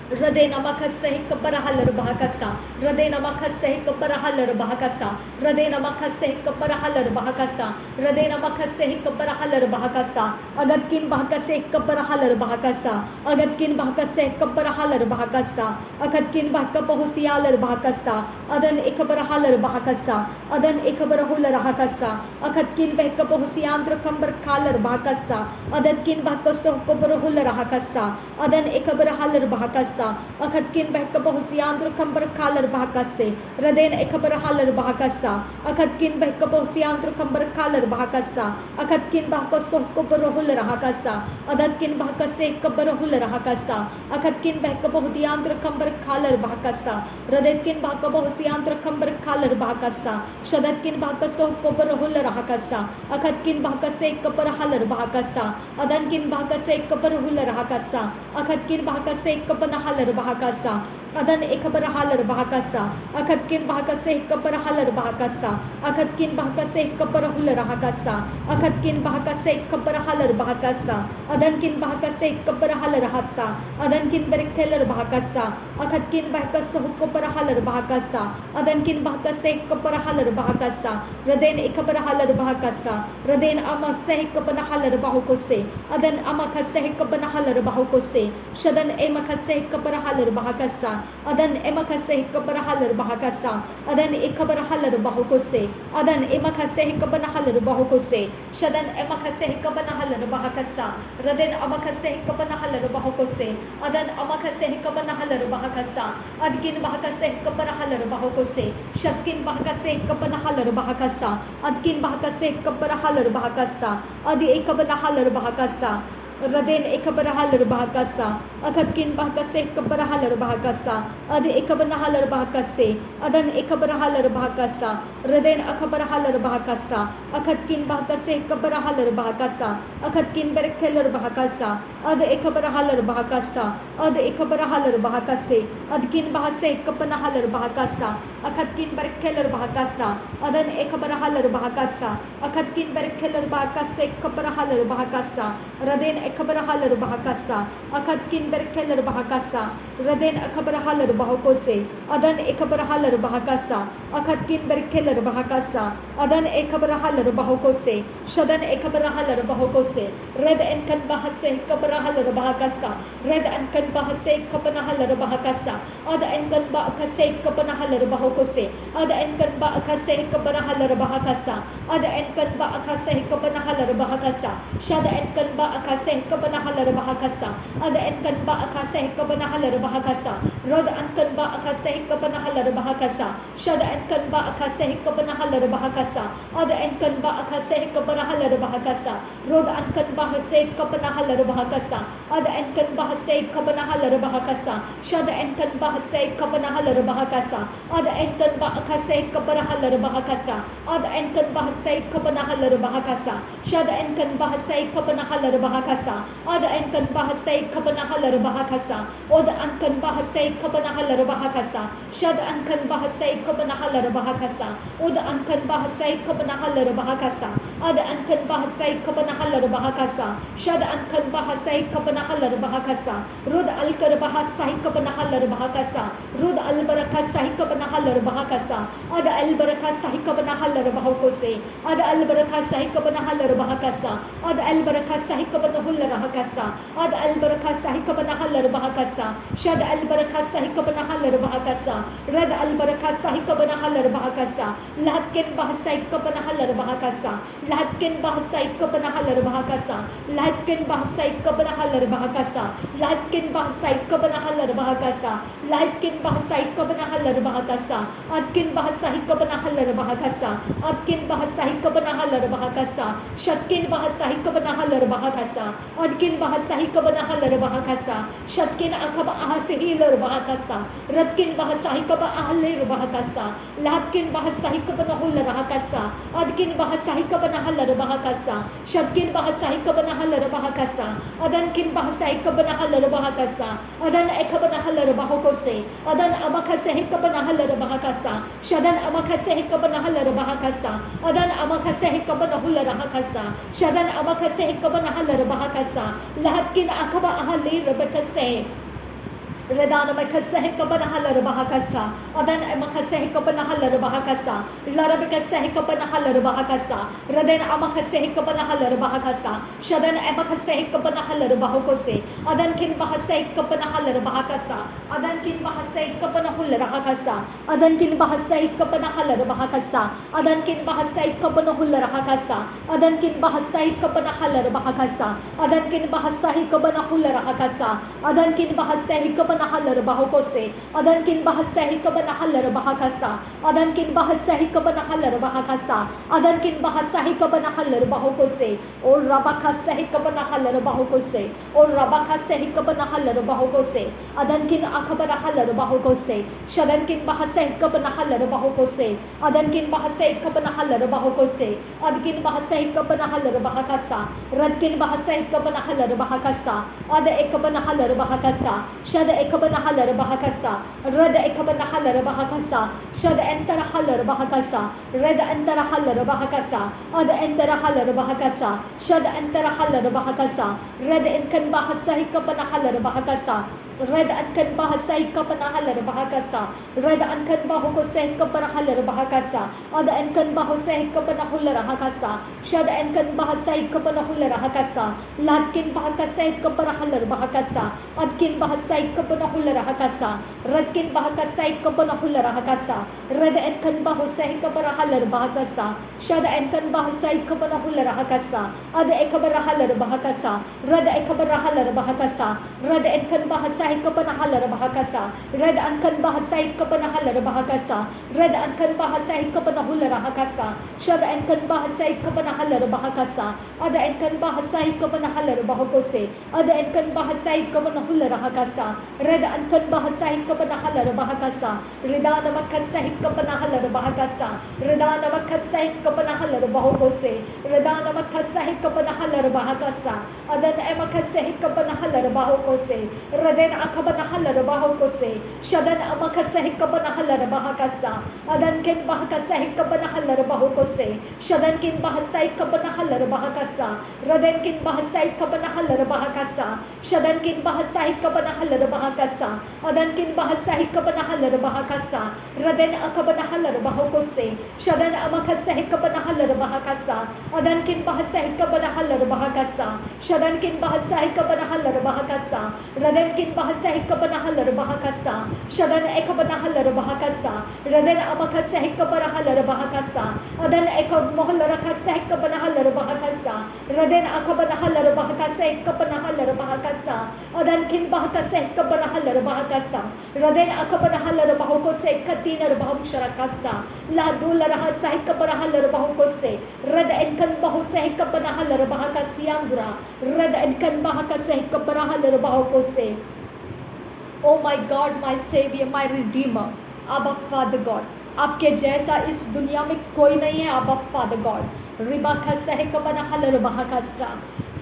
radena makase kaparahalar bahakasa, radena makase kaparahalar bahakasa, radena makase kaparahalar bahakasa, radena makase kaparahalar bahakasa, agatkin bahakase kaparahalar bahakasa, agatkin bahakase kaparahalar bahakasa, agatkin bahakapahusialar bahakasa, adan ekabarahalar bahakasa, adan ekabarahular hakasa, agatkin bahakapahusiandra kambar kalar bahakasa, adatkin bahakasoh kaparahular hakasa, adan ekabarahalar bahakasa, akatkin bahakapahusiandra kambar kalar bahakase, radena ekabarahalar bahakasa, akatkin bahakapahusiandra kambar kalar bahakasa, akatkin bahakasoh kaparahular hakasa, adatkin bahakase kaparahular hakasa, akatkin bahakapahudiandra kambar kalar bahakasa, radetkin bahakapahusiandra kambar kalar bahakasa, shadatkin bahakasoh kaparahular hakasa, akatkin bahakase kaparahalar bahakasa, adankin bahakase kaparahular hakasa, akatkin bahakase kapanahalar bahakasa, adan ikabrahalar bahakasa akatkin bahakase ikabrahalar bahakasa akatkin bahakase ikabrahular bahakasa akatkin bahakase ikabrahalar bahakasa adankin bahakase ikabrahalar hasa adankin berkelar bahakasa akatkin bahakasa hukubrahalar bahakasa adankin bahakase ikabrahalar bahakasa raden ikabrahalar bahakasa raden amase ikabrahalar bahukose adan amakase ikabrahalar bahukose shadan emakase ikabrahalar bahakasa adan emakase ikabrahalar bahakasa adan ikabrahalar bahukose adan emakase ikabrahalar bahukose shadan emakase ikabrahalar bahakasa raden amakase ikabrahalar bahukose adan amakase ikabrahalar bahakasa adkin bahakase ikabrahalar bahukose shatkin bahakase ikabrahalar bahakasa adkin bahakase ikabrahalar bahakasa adi ikabrahalar bahakasa raden ikabrahalar bahakasa akatkin bahakase ikabrahalar bahakasa adi ikabrahalar bahakase adan ikabrahalar bahakasa raden akabrahalar bahakasa akatkin bahakase ikabrahalar bahakasa akatkin berkelar bahakasa adi ikabrahalar bahakasa adi ikabrahalar bahakase adkin bahase ikabrahalar bahakasa akatkin berkelar bahakasa adan ikabrahalar bahakasa akatkin berkelar bahakase ikabrahalar bahakasa raden ikabrahalar bahakasa akatkin berkelar bahakasa raden ikabrahalar bahukose adan ikabrahalar bahakasa akatkin berkelar bahakasa adan ikabrahalar bahukose shadan ikabrahalar bahukose red and kan bahase ikabrahalar bahakasa red and kan bahase ikabrahalar bahakasa ada and kan bahase ikabrahalar bahukose ada and kan bahase ikabrahalar bahakasa ada and kan bahase ikabrahalar bahakasa shada and kan bahase ikabrahalar bahakasa ada and kan bahase ikabrahalar bahakasa rod and kan bahase ikabrahalar bahakasa shada and kan bahase ikabrahalar bahakasa ada and kan bahase ikabrahalar bahakasa rod and kan bahase ikabrahalar bahakasa ada and kan bahase ikabrahalar bahakasa shada and kan bahase ikabrahalar bahakasa ada and kan bahase ikabrahalar bahakasa ada and kan bahase ikabrahalar bahakasa shada and kan bahase ikabrahalar bahakasa ada and kan bahase ikabrahalar bahakasa oda and kan bahase ikabrahalar bahakasa shada and kan bahase ikabrahalar bahakasa oda and kan bahase ikabrahalar bahakasa ada and kan bahase ikabrahalar bahakasa shada and kan bahase ikabrahalar bahakasa rud al kar bahasa ikabrahalar bahakasa rud al barakasa ikabrahalar bahakasa ada al barakasa ikabrahalar bahukose ada al barakasa ikabrahalar bahakasa ada al barakasa ikabrahalar bahakasa ada al barakasa ikabrahalar bahakasa shada al barakasa ikabrahalar bahakasa rad al barakasa ikabrahalar bahakasa lahatkin bahasa ikabrahalar bahakasa lahatkin bahasa ikabrahalar bahakasa lahatkin bahasa ikabrahalar bahakasa lahatkin bahasa ikabrahalar bahakasa lahatkin bahasa ikabrahalar bahakasa adkin bahasa ikabrahalar bahakasa adkin bahasa ikabrahalar bahakasa shatkin bahasa ikabrahalar bahakasa adkin bahasa ikabrahalar bahakasa shatkin akabahahilar bahakasa radkin bahasa ikabrahalar bahakasa lahatkin bahasa ikabrahalar bahakasa adkin bahasa ikabrahalar bahakasa shatkin bahasa ikabrahalar bahakasa adankin bahasa ikabrahalar bahakasa adan ikabrahalar bahukose adan amakase ikabrahalar bahakasa shadan amakase ikabrahalar bahakasa adan amakase ikabrahalar bahakasa shadan amakase ikabrahalar bahakasa lahatkin akabahalir bahakase redana makase ikabrahalar bahakasa adan amakase ikabrahalar bahakasa larabikase ikabrahalar bahakasa raden amakase ikabrahalar bahakasa shadan amakase ikabrahalar bahukose adan kin bahase ikabrahalar bahakasa adan kin bahase ikabrahalar bahakasa adan kin bahase ikabrahalar bahakasa adan kin bahase ikabrahalar bahakasa adan kin bahase ikabrahalar bahakasa adan kin bahase ikabrahalar bahakasa adan kin bahase ikabrahalar bahukose adan kin bahase ikabrahalar bahakasa adan kin bahase ikabrahalar bahakasa adan kin bahase ikabrahalar bahukose or rabakase ikabrahalar bahukose or rabakase ikabrahalar bahukose adan kin akabrahalar bahukose shadan kin bahase ikabrahalar bahukose adan kin bahase ikabrahalar bahukose adkin bahase ikabrahalar bahakasa radkin bahase ikabrahalar bahakasa ada ikabrahalar bahakasa shada ekabana halar bahakasa, red ekabana halar bahakasa, shad entara halar bahakasa, red entara halar bahakasa, ad entara halar bahakasa, shad entara halar bahakasa, red enkan bahasa hikabana halar bahakasa, red ankan bahasa hikabana halar bahakasa, red ankan bahuko se hikabana halar bahakasa, ad enkan bahasa hikabana halar bahakasa, shad enkan bahasa hikabana halar bahakasa, ladkin bahakasa hikabana halar bahakasa, adkin bahasa hikabana halar bahakasa, radkin bahakasa hikabana halar bahakasa, red enkan bahasa hikabana halar bahakasa, shad enkan bahasa hikabana halar bahakasa, ad ekabana halar bahakasa, red ekabana halar bahakasa, red enkan bahasa hikabana halar bahakasa, red ankan bahasa hikabana halar bahakasa, red ankan bahasa hikabana halar bahakasa, shad enkan bahasa hikabana halar bahakasa, ad enkan bahasa hikabana halar bahakose, ad enkan bahasa hikabana halar bahakasa, red ankan bahasa hikabana halar bahakasa, ridana makasa hikabana halar bahakasa, ridana makasa hikabana halar bahakose, ridana makasa hikabana halar bahakasa, adan emakasa hikabana halar bahakose, raden akabana halar bahakose, shadan amakasa hikabana halar bahakasa, adan ken bahakasa hikabana halar bahakose, shadan kin bahasa hikabana halar bahakasa, raden kin bahasa hikabana halar bahakasa, shadan kin bahasa hikabana halar bahakasa, adan kin bahasa hikabana halar bahakasa, raden akabana halar bahakose, shadan amakasa hikabana halar bahakasa, adan kin bahasa hikabana halar bahakasa, shadan kin bahasa hikabana halar bahakasa, raden kin bahasa hikabana halar bahakasa, shadan ekabana halar bahakasa, raden amakasa hikabana halar bahakasa, adan ekab mohlar kasa hikabana halar bahakasa, raden akabana halar bahakasa hikabana halar bahakasa, adan kin bahakasa hikabana halar bahakasa, raden akabana halar bahakose katinar baham sharakasa, la dul rahasa hikabana halar bahakose, rad enkan bahose hikabana halar bahakasiandra, rad enkan bahakasa hikabana halar bahakose. Oh my God, my Savior, my Redeemer, Abba Father God, आपके जैसा इस दुनिया में कोई नहीं है। आबा father God, रिबाका सहकबना huller बहाकासा,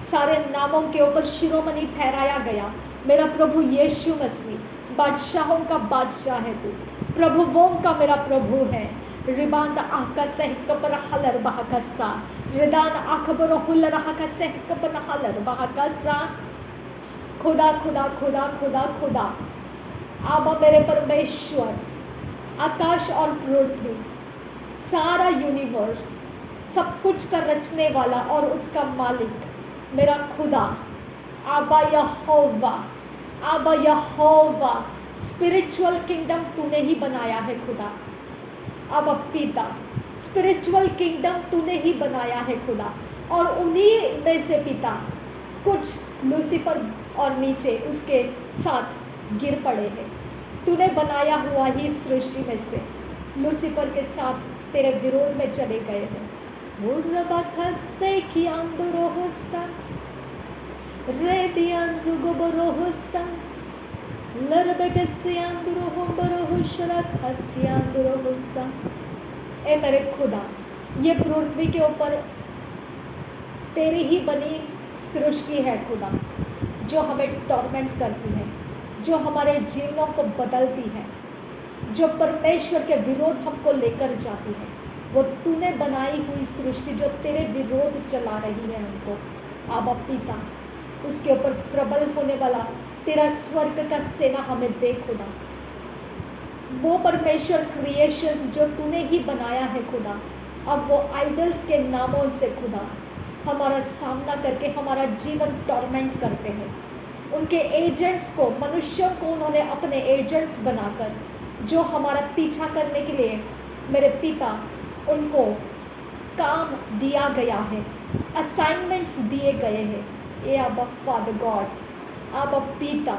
सारे नामों के ऊपर शिरोमणि ठहराया गया मेरा प्रभु यीशु मसीह, बादशाहों का बादशाह है तू, प्रभुओं का मेरा प्रभु है। रिबांदा आका सहकबना हलर बहाकासा, रिदान आकबर हुलर हाका सहकबना हलर बहाकासा। खुदा खुदा खुदा खुदा खुदा, आबा मेरे परमेश्वर, आकाश और पृथ्वी, सारा यूनिवर्स, सब कुछ का रचने वाला और उसका मालिक मेरा खुदा, आबा यहोवा, आबा यहोवा, स्पिरिचुअल किंगडम तूने ही बनाया है खुदा। आबा पिता, स्पिरिचुअल किंगडम तूने ही बनाया है खुदा, और उन्हीं में से पिता कुछ लूसीफर और नीचे उसके साथ गिर पड़े हैं। तूने बनाया हुआ ही सृष्टि में से लूसीफर के साथ तेरे विरोध में चले गए हैं। ए मेरे खुदा, ये पृथ्वी के ऊपर तेरी ही बनी सृष्टि है खुदा, जो हमें टॉर्मेंट करती है, जो हमारे जीवनों को बदलती है, जो परमेश्वर के विरोध हमको लेकर जाती है। वो तूने बनाई हुई सृष्टि जो तेरे विरोध चला रही है हमको, आबा पिता, उसके ऊपर प्रबल होने वाला तेरा स्वर्ग का सेना हमें दे खुदा। वो परमेश्वर क्रिएशंस जो तूने ही बनाया है खुदा, अब वो आइडल्स के नामों से खुदा हमारा सामना करके हमारा जीवन टॉर्मेंट करते हैं। उनके एजेंट्स को, मनुष्यों को उन्होंने अपने एजेंट्स बनाकर जो हमारा पीछा करने के लिए मेरे पिता उनको काम दिया गया है, असाइनमेंट्स दिए गए हैं। ए आबा फादर गॉड, आबा पिता,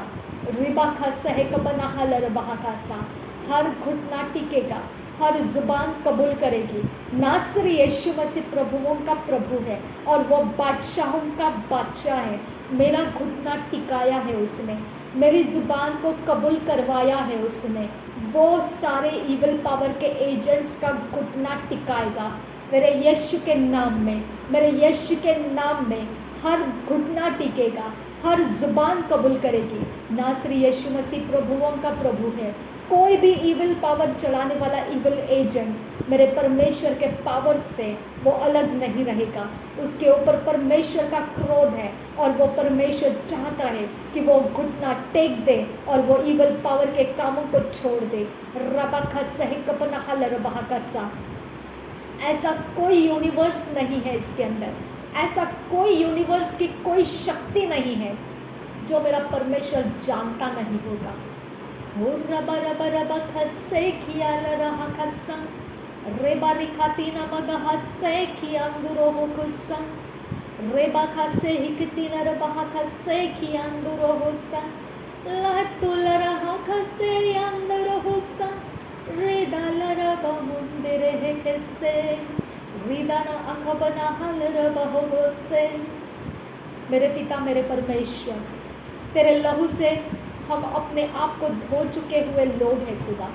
रिबाका सहकबना हलर बहाकासा, हर घुटना टिकेगा, हर जुबान कबूल करेगी नासरी यीशु मसीह प्रभुओं का प्रभु है और वो बादशाहों का बादशाह है। मेरा घुटना टिकाया है उसने, मेरी ज़ुबान को कबूल करवाया है उसने। वो सारे ईवल पावर के एजेंट्स का घुटना टिकाएगा मेरे यीशु के नाम में, मेरे यीशु के नाम में हर घुटना टिकेगा, हर ज़ुबान कबूल करेगी नासरी यीशु मसीह प्रभुओं का प्रभु है। कोई भी इविल पावर चलाने वाला इविल एजेंट मेरे परमेश्वर के पावर से वो अलग नहीं रहेगा। उसके ऊपर परमेश्वर का क्रोध है और वो परमेश्वर चाहता है कि वो घुटना टेक दे और वो इविल पावर के कामों को छोड़ दे। रबा खस्सा ही कपना हल रबा कस्सा। ऐसा कोई यूनिवर्स नहीं है इसके अंदर, ऐसा कोई यूनिवर्स की कोई शक्ति नहीं है जो मेरा परमेश्वर जानता नहीं होगा। हो रबा रबा रबा खस्से खियाल रहा खस्सा रेबा रिखाती न मगा हस्से खियांदुरो हो खुस्सा रेबा खस्से हिकती न रबा खस्से खियांदुरो होसा लहतुल रहा खस्से यांदुरो होसा रेदा लरबा मुंदिरे है खस्से रिदाना अखबना हल रबा हो गोसे। मेरे पिता मेरे परमेश्वर, तेरे लहू से हम अपने आप को धो चुके हुए लोग हैं खुदा।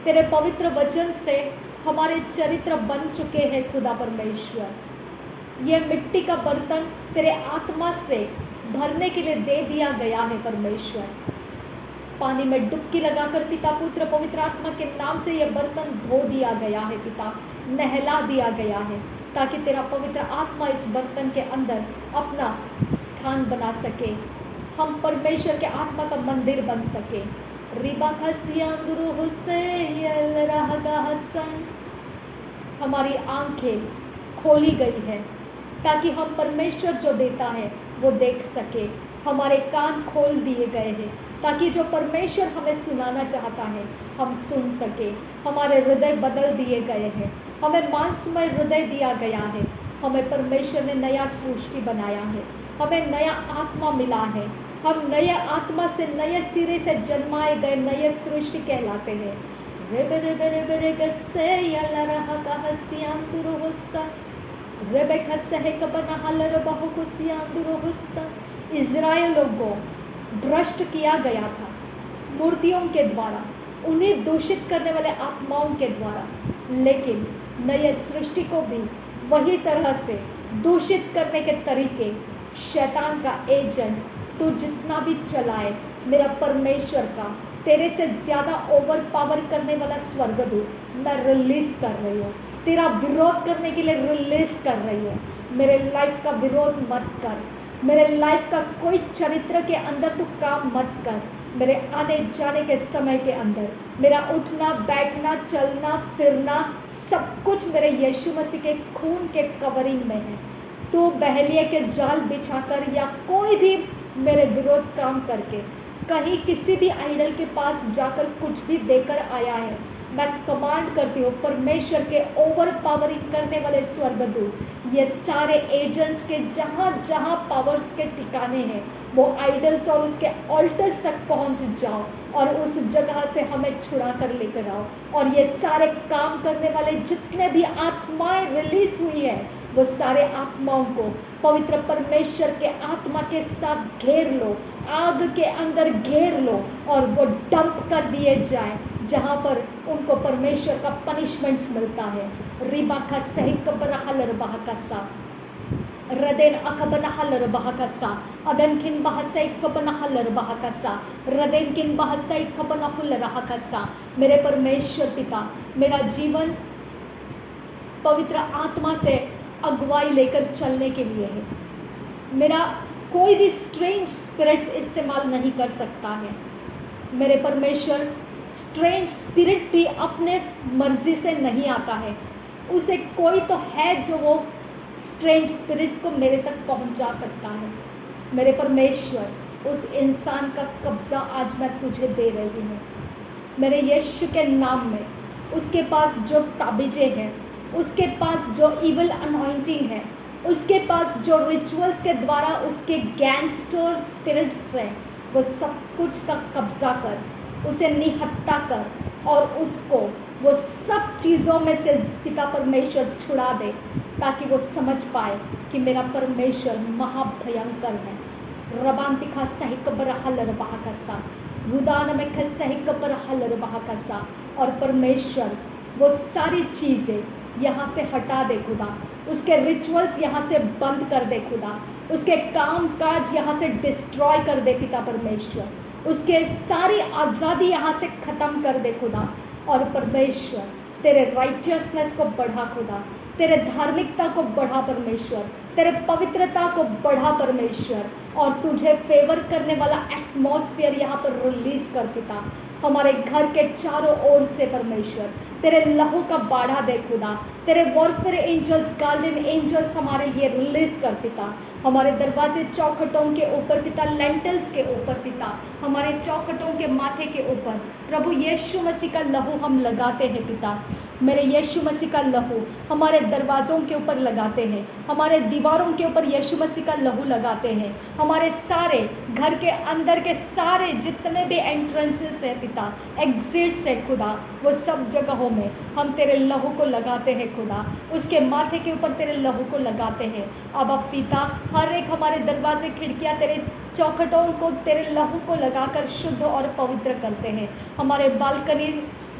तेरे पवित्र वचन से हमारे चरित्र बन चुके हैं खुदा परमेश्वर। ये मिट्टी का बर्तन तेरे आत्मा से भरने के लिए दे दिया गया है परमेश्वर। पानी में डुबकी लगाकर पिता पुत्र पवित्र आत्मा के नाम से ये बर्तन धो दिया गया है पिता, नहला दिया गया है, ताकि तेरा पवित्र आत्मा इस बर्तन के अंदर अपना स्थान बना सके, हम परमेश्वर के आत्मा का मंदिर बन सके। रिबा खसियांदुरु हुसैन रहगा हसन। हमारी आंखें खोली गई है ताकि हम परमेश्वर जो देता है वो देख सके। हमारे कान खोल दिए गए हैं ताकि जो परमेश्वर हमें सुनाना चाहता है हम सुन सके। हमारे हृदय बदल दिए गए हैं, हमें मांसमय हृदय दिया गया है। हमें परमेश्वर ने नया सृष्टि बनाया है, हमें नया आत्मा मिला है। हम नए आत्मा से नए सिरे से जन्माए गए नए सृष्टि कहलाते हैं। रेबे रेबे रेबे रेगे से यल्ला रहा का हसियांदुरु हुस्सा रेबे खस्से है कबना हल्लर बहु कुसियांदुरु हुस्सा। इज़राइलों को भ्रष्ट किया गया था मूर्तियों के द्वारा, उन्हें दूषित करने वाले आत्माओं के द्वारा, लेकिन नए सृष्टि को भी वही तरह से दूषित करने के तरीके शैतान का एजेंट तू जितना भी चलाए, मेरा परमेश्वर का तेरे से ज़्यादा ओवर पावर करने वाला स्वर्गदूत मैं रिलीज़ कर रही हूँ। तेरा विरोध करने के लिए रिलीज़ कर रही हूँ। मेरे लाइफ का विरोध मत कर, मेरे लाइफ का कोई चरित्र के अंदर तू काम मत कर। मेरे आने जाने के समय के अंदर मेरा उठना बैठना चलना फिरना सब कुछ मेरे यीशु मसीह के खून के कवरिंग में है। तू बहलिए के जाल बिछाकर या कोई भी मेरे विरोध काम करके कहीं किसी भी आइडल के पास जाकर कुछ भी देकर आया है, मैं कमांड करती हूँ परमेश्वर के ओवर पावरिंग करने वाले स्वर्गदूत, ये सारे एजेंट्स के जहाँ जहाँ पावर्स के ठिकाने हैं वो आइडल्स और उसके ऑल्टर्स तक पहुँच जाओ और उस जगह से हमें छुड़ा कर लेकर आओ। और ये सारे काम करने वाले जितने भी आत्माएं रिलीज हुई है वो सारे आत्माओं को पवित्र परमेश्वर के आत्मा के साथ घेर लो, आग के अंदर घेर लो और वो डंप कर दिए जाए जहाँ पर उनको परमेश्वर का पनिशमेंट्स मिलता है। रिबा का सही कबरा हलर बहा कसा रदेन अकबना हलर बहा कसा अदन किन बहा सही कबना हलर बहा कसा रदेन किन बहा सही कबना हुल रहा कसा। मेरे परमेश्वर पिता, मेरा जीवन पवित्र आत्मा से अगुवाई लेकर चलने के लिए है। मेरा कोई भी स्ट्रेंज स्पिरिट्स इस्तेमाल नहीं कर सकता है। मेरे परमेश्वर, स्ट्रेंज स्पिरिट भी अपने मर्जी से नहीं आता है, उसे कोई तो है जो वो स्ट्रेंज स्पिरिट्स को मेरे तक पहुंचा सकता है। मेरे परमेश्वर, उस इंसान का कब्जा आज मैं तुझे दे रही हूँ मेरे यीशु के नाम में। उसके पास जो ताबीज़ें हैं, उसके पास जो इविल अनॉइंटिंग है, उसके पास जो रिचुअल्स के द्वारा उसके गैंगस्टर स्पिरिट्स हैं, वो सब कुछ का कब्जा कर, उसे निहत्ता कर और उसको वो सब चीज़ों में से पिता परमेश्वर छुड़ा दे, ताकि वो समझ पाए कि मेरा परमेश्वर महाभयंकर है। रबांतिका सही कबर हलर बहाकसा रुदान में ख सही कबर हलर बहाकसा। और परमेश्वर वो सारी चीज़ें यहाँ से हटा दे खुदा, उसके रिचुअल्स यहाँ से बंद कर दे खुदा। उसके काम काज यहाँ से डिस्ट्रॉय कर दे पिता परमेश्वर, उसके सारी आज़ादी यहाँ से ख़त्म कर दे खुदा। और परमेश्वर तेरे राइटियसनेस को बढ़ा खुदा, तेरे धार्मिकता को बढ़ा परमेश्वर, तेरे पवित्रता को बढ़ा परमेश्वर, और तुझे फेवर करने वाला एटमॉस्फेयर यहाँ पर रिलीज कर पिता। हमारे घर के चारों ओर से परमेश्वर तेरे लहू का बाढ़ा दे खुदा, तेरे वॉरफेयर एंजल्स, गार्डियन एंजल्स हमारे लिए रिलीज कर पिता। हमारे दरवाजे चौखटों के ऊपर पिता, लेंटल्स के ऊपर पिता, हमारे चौखटों के माथे के ऊपर प्रभु यीशु मसीह का लहू हम लगाते हैं पिता। मेरे यीशु मसीह का लहू हमारे दरवाज़ों के ऊपर लगाते हैं, हमारे दीवारों के ऊपर यीशु मसीह का लहू लगाते हैं, हमारे सारे घर के अंदर के सारे जितने भी एंट्रेंसेस है पिता, एग्जिट्स है खुदा, वो सब जगहों में हम तेरे लहू को लगाते हैं खुदा। उसके माथे के ऊपर तेरे लहू को लगाते हैं। अब पिता हर एक हमारे दरवाजे खिड़कियाँ तेरे चौखटों को तेरे लहू को लगाकर शुद्ध और पवित्र करते हैं। हमारे बालकनी,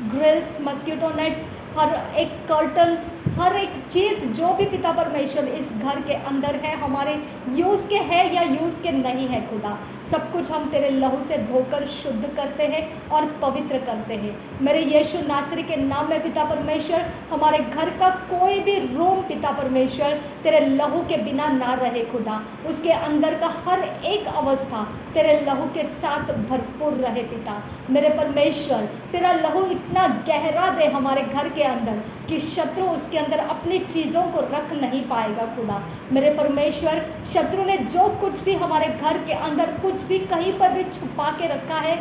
ग्रिल्स, मस्कीटो नेट्स, हर एक कर्टन्स, हर एक चीज़ जो भी पिता परमेश्वर इस घर के अंदर है, हमारे यूज़ के है या यूज़ के नहीं है खुदा, सब कुछ हम तेरे लहू से धोकर शुद्ध करते हैं और पवित्र करते हैं। मेरे यीशु नासरी के नाम में पिता परमेश्वर हमारे घर का कोई भी रूम पिता परमेश्वर तेरे लहू के बिना ना रहे खुदा, उसके अंदर का हर एक अवस्था तेरे लहू के साथ भरपूर रहे पिता। मेरे परमेश्वर तेरा लहू इतना गहरा दे हमारे घर के अंदर कि शत्रु उसके अंदर अपनी चीज़ों को रख नहीं पाएगा खुदा। मेरे परमेश्वर शत्रु ने जो कुछ भी हमारे घर के अंदर कुछ भी कहीं पर भी छुपा के रखा है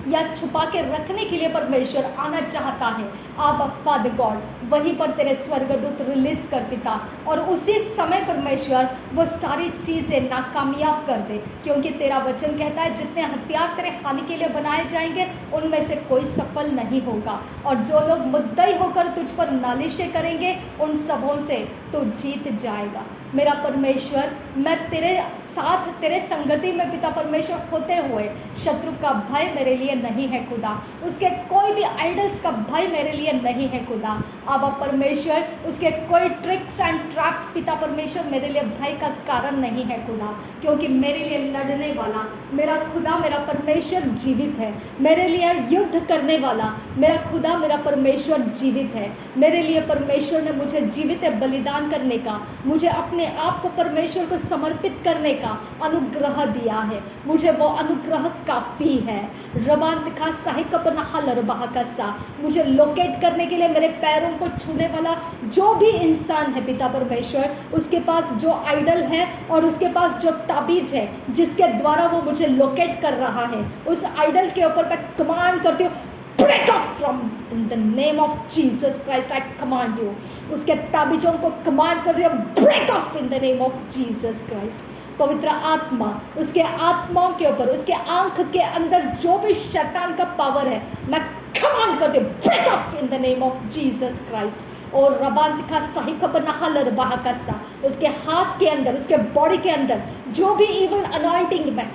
या छुपा के रखने के लिए परमेश्वर आना चाहता है, आप फादर गॉड वहीं पर तेरे स्वर्गदूत रिलीज कर पिता, और उसी समय परमेश्वर वो सारी चीज़ें नाकामयाब कर दे, क्योंकि तेरा वचन कहता है जितने हथियार तेरे हानि के लिए बनाए जाएंगे उनमें से कोई सफल नहीं होगा, और जो लोग मुद्दई होकर तुझ पर नालिशें करेंगे उन सबों से तो जीत जाएगा। मेरा परमेश्वर मैं तेरे साथ तेरे संगति में पिता परमेश्वर होते हुए शत्रु का भय मेरे लिए नहीं है खुदा, उसके कोई भी आइडल्स का भय मेरे लिए नहीं है खुदा। अब परमेश्वर उसके कोई ट्रिक्स एंड ट्रैप्स पिता परमेश्वर मेरे लिए भय का कारण नहीं है खुदा, क्योंकि मेरे लिए लड़ने वाला मेरा खुदा मेरा परमेश्वर जीवित है, मेरे लिए युद्ध करने वाला मेरा खुदा मेरा परमेश्वर जीवित है। मेरे लिए परमेश्वर ने मुझे जीवित बलिदान करने का, मुझे अपने आप को परमेश्वर को समर्पित करने का अनुग्रह दिया है, मुझे वो अनुग्रह काफ़ी है। रबान का साहिक अपना हलर बहाकसा मुझे लोकेट करने के लिए मेरे पैरों को छूने वाला जो भी इंसान है पिता परमेश्वर, उसके पास जो आइडल है और उसके पास जो ताबीज है जिसके द्वारा वो मुझे लोकेट कर रहा है, उस आइडल के ऊपर मैं कमांड करती हूँ, break off from in the name of Jesus Christ I command you। उसके ताबीजों को कमांड कर दिया, break off in the name of Jesus Christ। पवित्र आत्मा उसके आत्माओं के ऊपर, उसके आंख के अंदर जो भी शैतान का पावर है मैं कमांड करती हूँ, break off in the name of Jesus Christ। और रबान का सही कपनाहलर बहाकसा उसके हाथ के अंदर, उसके बॉडी के अंदर जो भी इवन अनॉइंटिंग में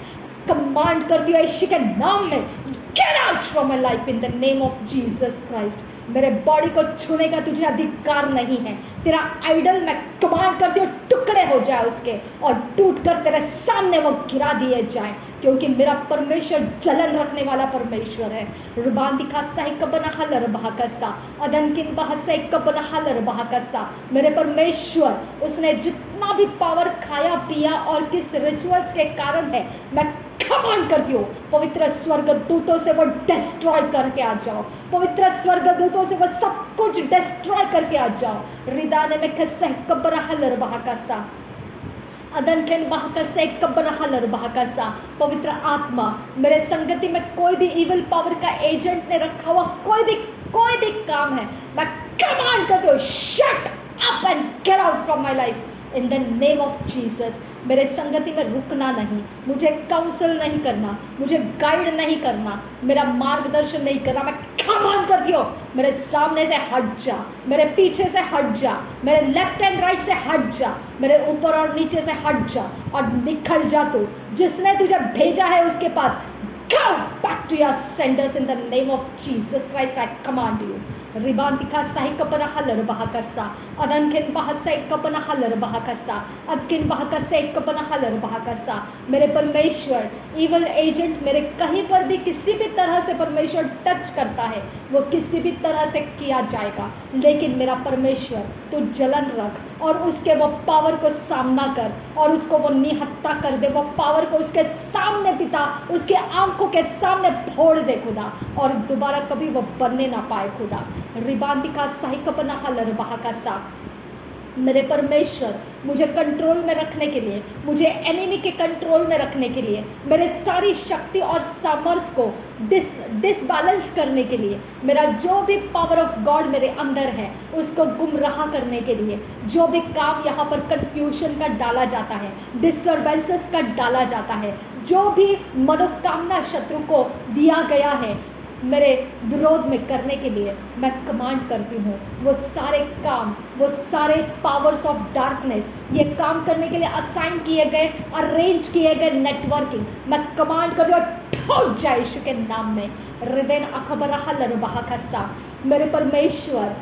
कमांड करती हूँ यीशु के नाम में, Get out from my life in the name of Jesus Christ। मेरे बॉडी को छूने का तुझे अधिकार नहीं है। तेरा आइडल मैं कमांड करती हूँ टुकड़े हो जाए उसके, और टूट कर तेरे सामने वो गिरा दिए जाए, क्योंकि मेरा परमेश्वर जलन रखने वाला परमेश्वर है। रुबान दिखा सही कबना हलर बहाकसा अदन किन बहसे कबना हलर बहाकसा। मेरे परमेश्वर उसने जितना भी पावर खाया पिया और किस रिचुअल्स के कारण है, मैं कमांड करती हूँ पवित्र स्वर्गदूतों से वो डिस्ट्रॉय करके आ जाओ, पवित्र स्वर्गदूतों से वो सब कुछ डिस्ट्रॉय करके आ जाओ। रिदाने में खस्से कब्र हलर बहाकसा अदन खेन बहाकसे कब्र हलर बहाकसा। पवित्र आत्मा मेरे संगति में कोई भी इविल पावर का एजेंट ने रखा हुआ कोई भी काम है, मैं कमांड करती हूँ, shut up and get out from my life in the name of Jesus. मेरे संगति में रुकना नहीं, मुझे काउंसल नहीं करना, मुझे गाइड नहीं करना, मेरा मार्गदर्शन नहीं करना। मैं कमांड करती हूँ मेरे सामने से हट जा, मेरे पीछे से हट जा, मेरे लेफ्ट एंड राइट से हट जा, मेरे ऊपर और नीचे से हट जा और निकल जा। तू जिसने तुझे भेजा है उसके पास, go back to your senders in the name of Jesus Christ I command you। रिबांतिका साहिकपना हलर बहाकसा अदनकिन बहसे कपना हलर बहाकसा अदकिन बहाकसे कपना हलर बहाकसा। मेरे परमेश्वर इवल एजेंट मेरे कहीं पर भी किसी भी तरह से परमेश्वर टच करता है, वो किसी भी तरह से किया जाएगा, लेकिन मेरा परमेश्वर तू जलन रख और उसके वो पावर को सामना कर और उसको वो निहत्ता कर दे, वो पावर को उसके सामने पिता उसके आंखों के सामने फोड़ दे खुदा, और दोबारा कभी वो बनने ना पाए खुदा। रिबांतिका साहिकपना हलर बहाकसा। मेरे परमेश्वर मुझे कंट्रोल में रखने के लिए, मुझे एनिमी के कंट्रोल में रखने के लिए, मेरे सारी शक्ति और सामर्थ को डिसबैलेंस करने के लिए, मेरा जो भी पावर ऑफ गॉड मेरे अंदर है उसको गुमराह करने के लिए, जो भी काम यहाँ पर कंफ्यूजन का डाला जाता है, डिस्टर्बेंसेस का डाला जाता है, जो भी मनोकामना शत्रु को दिया गया है मेरे विरोध में करने के लिए, मैं कमांड करती हूँ वो सारे काम, वो सारे पावर्स ऑफ डार्कनेस, ये काम करने के लिए असाइन किए गए, अरेंज किए गए नेटवर्किंग, मैं कमांड कर रही हूँ ठोक जाए यीशु के नाम में। हृदय अखबरहलर बहाकसा। मेरे परमेश्वर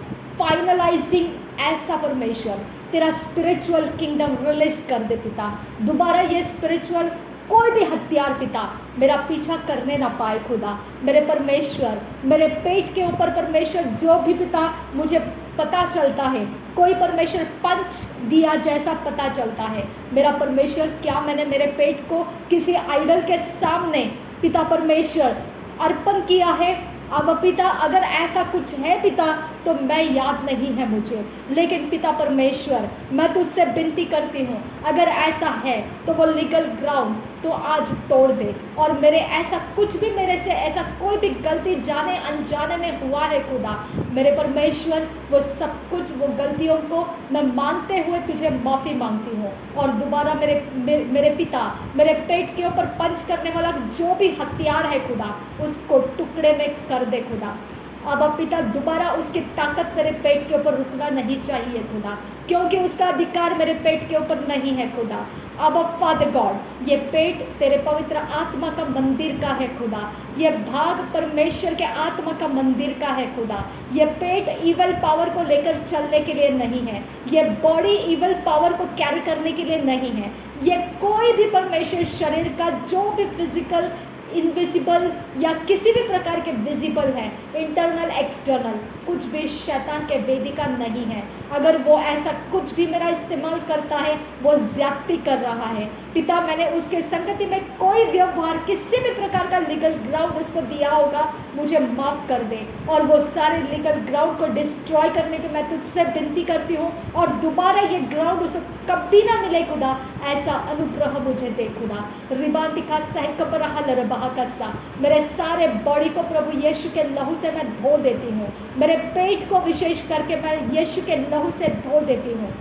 फाइनलाइजिंग ऐसा परमेश्वर तेरा स्पिरिचुअल किंगडम रिलीज कर दे पिता। दोबारा ये स्पिरिचुअल कोई भी हथियार पिता मेरा पीछा करने ना पाए खुदा। मेरे परमेश्वर मेरे पेट के ऊपर परमेश्वर जो भी पिता मुझे पता चलता है, कोई परमेश्वर पंच दिया जैसा पता चलता है, मेरा परमेश्वर क्या मैंने मेरे पेट को किसी आइडल के सामने पिता परमेश्वर अर्पण किया है? अब पिता अगर ऐसा कुछ है पिता तो मैं याद नहीं है मुझे, लेकिन पिता परमेश्वर मैं तुझसे विनती करती हूँ अगर ऐसा है तो वो लीगल ग्राउंड तो आज तोड़ दे, और मेरे ऐसा कुछ भी मेरे से ऐसा कोई भी गलती जाने अनजाने में हुआ है खुदा, मेरे परमेश्वर वो सब कुछ वो गलतियों को मैं मानते हुए तुझे माफ़ी मांगती हूँ। और दोबारा मेरे पिता मेरे पेट के ऊपर पंच करने वाला जो भी हथियार है खुदा उसको टुकड़े में कर दे खुदा। अब पिता दोबारा उसकी ताकत मेरे पेट के ऊपर रुकना नहीं चाहिए खुदा, क्योंकि उसका अधिकार मेरे पेट के ऊपर नहीं है खुदा। अब फादर गॉड ये पेट तेरे पवित्र आत्मा का मंदिर का है खुदा, ये भाग परमेश्वर के आत्मा का मंदिर का है खुदा। ये पेट इवल पावर को लेकर चलने के लिए नहीं है, ये बॉडी इवल पावर को कैरी करने के लिए नहीं है, ये कोई भी परमेश्वर शरीर का जो भी फिजिकल इनविजिबल या किसी भी प्रकार के विजिबल है, इंटरनल एक्सटर्नल, कुछ भी शैतान के वेदिका नहीं है। अगर वो ऐसा कुछ भी मेरा इस्तेमाल करता है वो ज्यादती कर रहा है पिता, मैंने उसके संगति में कोई व्यवहार किसी भी प्रकार का लीगल ग्राउंड उसको दिया होगा मुझे माफ़ कर दे, और वो सारे लीगल ग्राउंड को डिस्ट्रॉय करने की मैं तुझसे विनती करती हूँ, और दोबारा ये ग्राउंड उसे कभी ना मिले खुदा, ऐसा अनुग्रह मुझे दे खुदा। रिबांतिका सहकपरहा लरबहाकसा। मेरे सारे बॉडी को प्रभु यीशु के लहू से मैं धो देती हूँ, मेरे पेट को विशेष करके मैं यीशु के लहू से धो देती हूँ,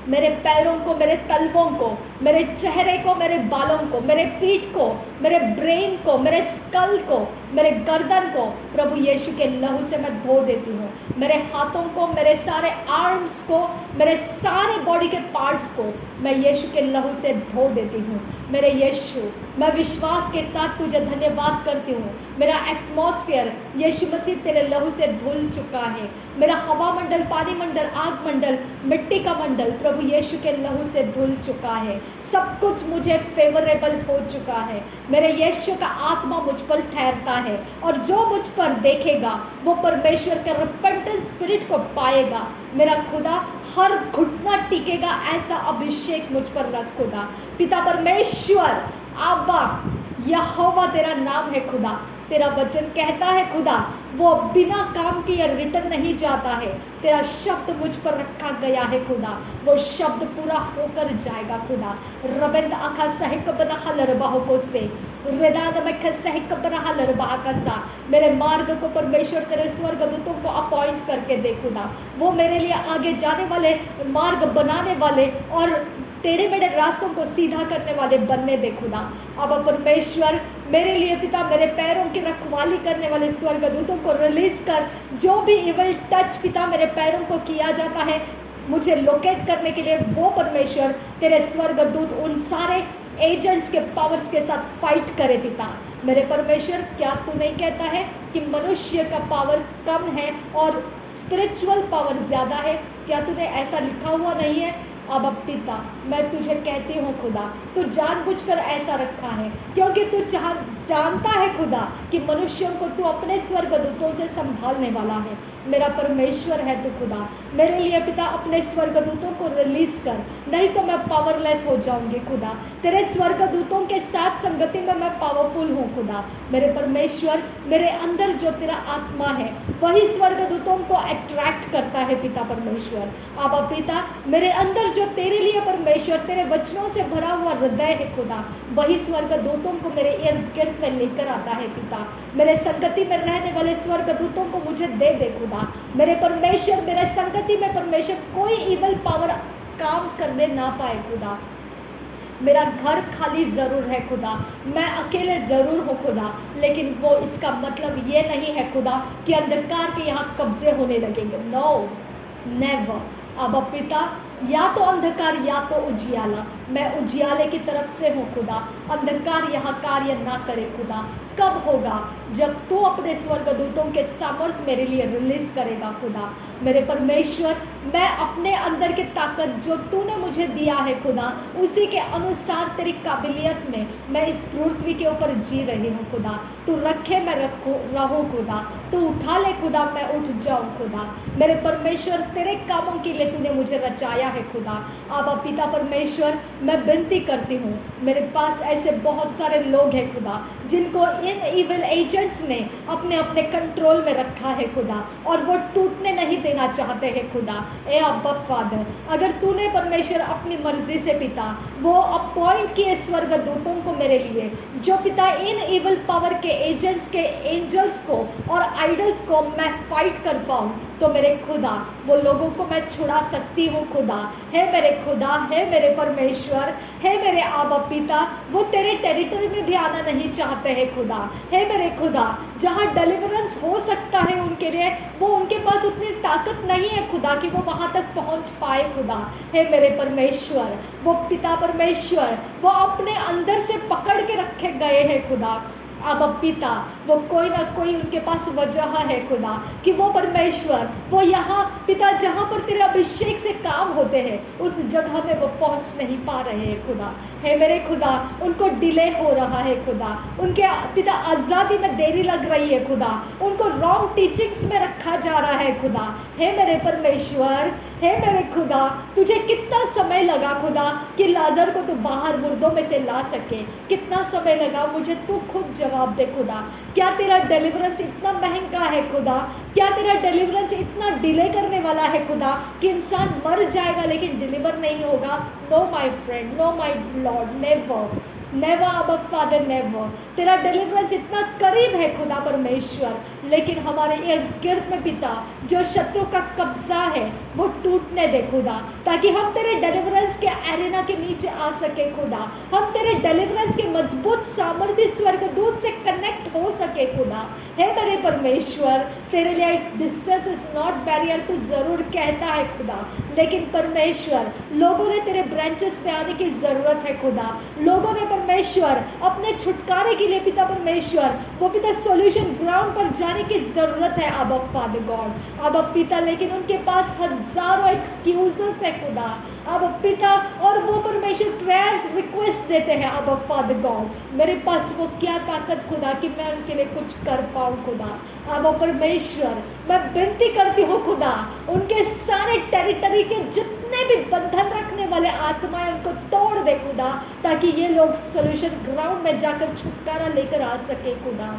मेरे पैरों को, मेरे तलवों को, मेरे चेहरे को, मेरे बालों को, मेरे पीठ को, मेरे ब्रेन को, मेरे स्कल को, मेरे गर्दन को प्रभु यीशु के लहू से मैं धो देती हूँ। मेरे हाथों को, मेरे सारे आर्म्स को, मेरे सारे बॉडी के पार्ट्स को मैं यीशु के लहू से धो देती हूँ। मेरे यीशु मैं विश्वास के साथ तुझे धन्यवाद करती हूँ, मेरा एटमॉस्फेयर यीशु मसीह तेरे लहू से धुल चुका है, मेरा हवा मंडल, पानी मंडल, आग मंडल, मिट्टी का मंडल प्रभु यीशु के लहू से धुल चुका है, सब कुछ मुझे फेवरेबल हो चुका है। मेरे यीशु का आत्मा मुझ पर ठहरता है, और जो मुझ पर देखेगा वो परमेश्वर के रिपेंटेंट स्पिरिट को पाएगा। मेरा खुदा हर घुटना टिकेगा, ऐसा अभिषेक मुझ पर रख खुदा। पिता परमेश्वर आबा यहोवा तेरा नाम है खुदा, तेरा वचन कहता है खुदा वो बिना काम किए रिटर्न नहीं जाता है, तेरा शब्द मुझ पर रखा गया है खुदा, वो शब्द पूरा होकर जाएगा खुदा। रबंद आखा सहक बना हलरबाह को से वेदांत में सहक बना हलरबाह का सा। मेरे मार्ग को परमेश्वर तेरे स्वर्गदूतों को अपॉइंट करके दे खुदा, वो मेरे लिए आगे जाने वाले, मार्ग बनाने वाले और टेढ़े मेढ़े रास्तों को सीधा करने वाले बनने दे खुदा। अब परमेश्वर मेरे लिए पिता मेरे पैरों की रखवाली करने वाले स्वर्गदूतों को रिलीज कर, जो भी इवल टच पिता मेरे पैरों को किया जाता है मुझे लोकेट करने के लिए, वो परमेश्वर तेरे स्वर्गदूत उन सारे एजेंट्स के पावर्स के साथ फाइट करे पिता। मेरे परमेश्वर, क्या तू नहीं कहता है कि मनुष्य का पावर कम है और स्पिरिचुअल पावर ज़्यादा है? क्या तूने ऐसा लिखा हुआ नहीं है? अब पिता, मैं तुझे कहती हूँ खुदा, तू जानबूझकर ऐसा रखा है क्योंकि तू जानता है खुदा कि मनुष्यों को तू अपने स्वर्गदूतों से संभालने वाला है। मेरा परमेश्वर है तू खुदा, मेरे लिए पिता अपने स्वर्गदूतों को रिलीज कर, नहीं तो मैं पावरलेस हो जाऊंगी खुदा। तेरे स्वर्गदूतों के साथ संगति में मैं पावरफुल हूँ खुदा। मेरे परमेश्वर, मेरे अंदर जो तेरा आत्मा है वही स्वर्गदूतों को अट्रैक्ट करता है पिता परमेश्वर। अब पिता, मेरे अंदर जो तेरे लिए परमेश्वर तेरे वचनों से भरा हुआ हृदय है खुदा, वही स्वर्गदूतों को मेरे इर्द गिर्द में लेकर आता है पिता। मेरे संगति में रहने वाले स्वर्गदूतों को मुझे दे खुदा। मेरे परमेश्वर, मेरे संगति में परमेश्वर कोई इवल पावर काम करने ना पाए खुदा। मेरा घर खाली ज़रूर है खुदा, मैं अकेले ज़रूर हूँ खुदा, लेकिन वो इसका मतलब ये नहीं है खुदा कि अंधकार के यहाँ कब्जे होने लगेंगे। No, never. अब पिता, या तो अंधकार या तो उजियाला, मैं उजियाले की तरफ से हूँ खुदा। अंधकार यहाँ कार्य ना करे खुदा। कब होगा? जब तू अपने स्वर्गदूतों के सामर्थ्य मेरे लिए रिलीज करेगा खुदा। मेरे परमेश्वर, मैं अपने अंदर की ताकत जो तूने मुझे दिया है खुदा, उसी के अनुसार तेरी काबिलियत में मैं इस पृथ्वी के ऊपर जी रही हूँ खुदा। तू रखे, मैं रहूँ खुदा। तू उठा ले खुदा, मैं उठ जाऊँ खुदा। मेरे परमेश्वर, तेरे कामों के लिए तूने मुझे रचाया है खुदा। अब पिता परमेश्वर, मैं विनती करती हूँ, मेरे पास ऐसे बहुत सारे लोग हैं खुदा जिनको इन इविल एजेंट्स ने अपने अपने कंट्रोल में रखा है खुदा, और वो टूटने नहीं देना चाहते हैं खुदा। ए अब्बा फादर, अगर तूने परमेश्वर अपनी मर्जी से पिता वो अपॉइंट किए स्वर्गदूतों को मेरे लिए, जो पिता इन इविल पावर के एजेंट्स के एंजल्स को और आइडल्स को मैं फाइट कर पाऊँ, तो मेरे खुदा वो लोगों को मैं छुड़ा सकती हूँ खुदा। है मेरे खुदा, है मेरे परमेश्वर, है मेरे आबा पिता, वो तेरे टेरिटरी में भी आना नहीं चाहते हैं खुदा। है मेरे खुदा, जहाँ डिलीवरेंस हो सकता है उनके लिए, वो उनके पास उतनी ताकत नहीं है खुदा कि वो वहाँ तक पहुँच पाए खुदा। है मेरे परमेश्वर, वो पिता परमेश्वर वो अपने अंदर से पकड़ के रखे गए हैं खुदा। अब पिता, वो कोई ना कोई उनके पास वजह है खुदा कि वो परमेश्वर वो यहाँ पिता जहाँ पर तेरे अभिषेक से काम होते हैं उस जगह में वो पहुँच नहीं पा रहे हैं खुदा। है मेरे खुदा, उनको डिले हो रहा है खुदा, उनके पिता आज़ादी में देरी लग रही है खुदा, उनको रॉन्ग टीचिंग्स में रखा जा रहा है खुदा। है मेरे परमेश्वर, है मेरे खुदा, तुझे कितना समय लगा खुदा कि लाजर को तू बाहर मुर्दों में से ला सके? कितना समय लगा? मुझे तू खुद जवाब दे खुदा। क्या तेरा डिलीवरेंस इतना महंगा है खुदा? क्या तेरा डिलीवरेंस इतना डिले करने वाला है खुदा कि इंसान मर जाएगा लेकिन डिलीवर नहीं होगा? No my friend, no my lord, never, never अबा फादर, नेवर। तेरा डिलीवरेंस इतना करीब है खुदा परमेश्वर, लेकिन हमारे इर्द गिर्द में पिता जो शत्रु का कब्जा है वो टूटने दे खुदा, ताकि हम तेरे डिलीवरेंस के एरेना के नीचे आ सके खुदा। हम तेरे डिलीवरेंस के मजबूत सामर्थ्य स्वर्गदूत से कनेक्ट हो सके खुदा। है मेरे परमेश्वर, तेरे लिए डिस्टेंस इज नॉट बैरियर, तू जरूर कहता है खुदा, लेकिन परमेश्वर लोगों ने तेरे ब्रांचेस पे आने की ज़रूरत है खुदा। लोगों ने परमेश्वर अपने छुटकारे के लिए पिता परमेश्वर वो पिता सॉल्यूशन ग्राउंड पर जाने की ज़रूरत है अब फादर गॉड। अब पिता, लेकिन उनके पास हजारों एक्सक्यूजेस है खुदा। अब पिता, और वो परमेश्वर प्रेयर्स रिक्वेस्ट देते हैं अब फादर गॉड। मेरे पास वो क्या ताकत खुदा कि मैं उनके लिए कुछ कर पाऊँ खुदा। अब परमेश्वर, मैं विनती करती हूँ खुदा, उनके सारे टेरिटरी के जितने भी बंधन रखने वाले आत्माएं उनको तोड़ दे खुदा, ताकि ये लोग सॉल्यूशन ग्राउंड में जाकर छुटकारा लेकर आ सके खुदा,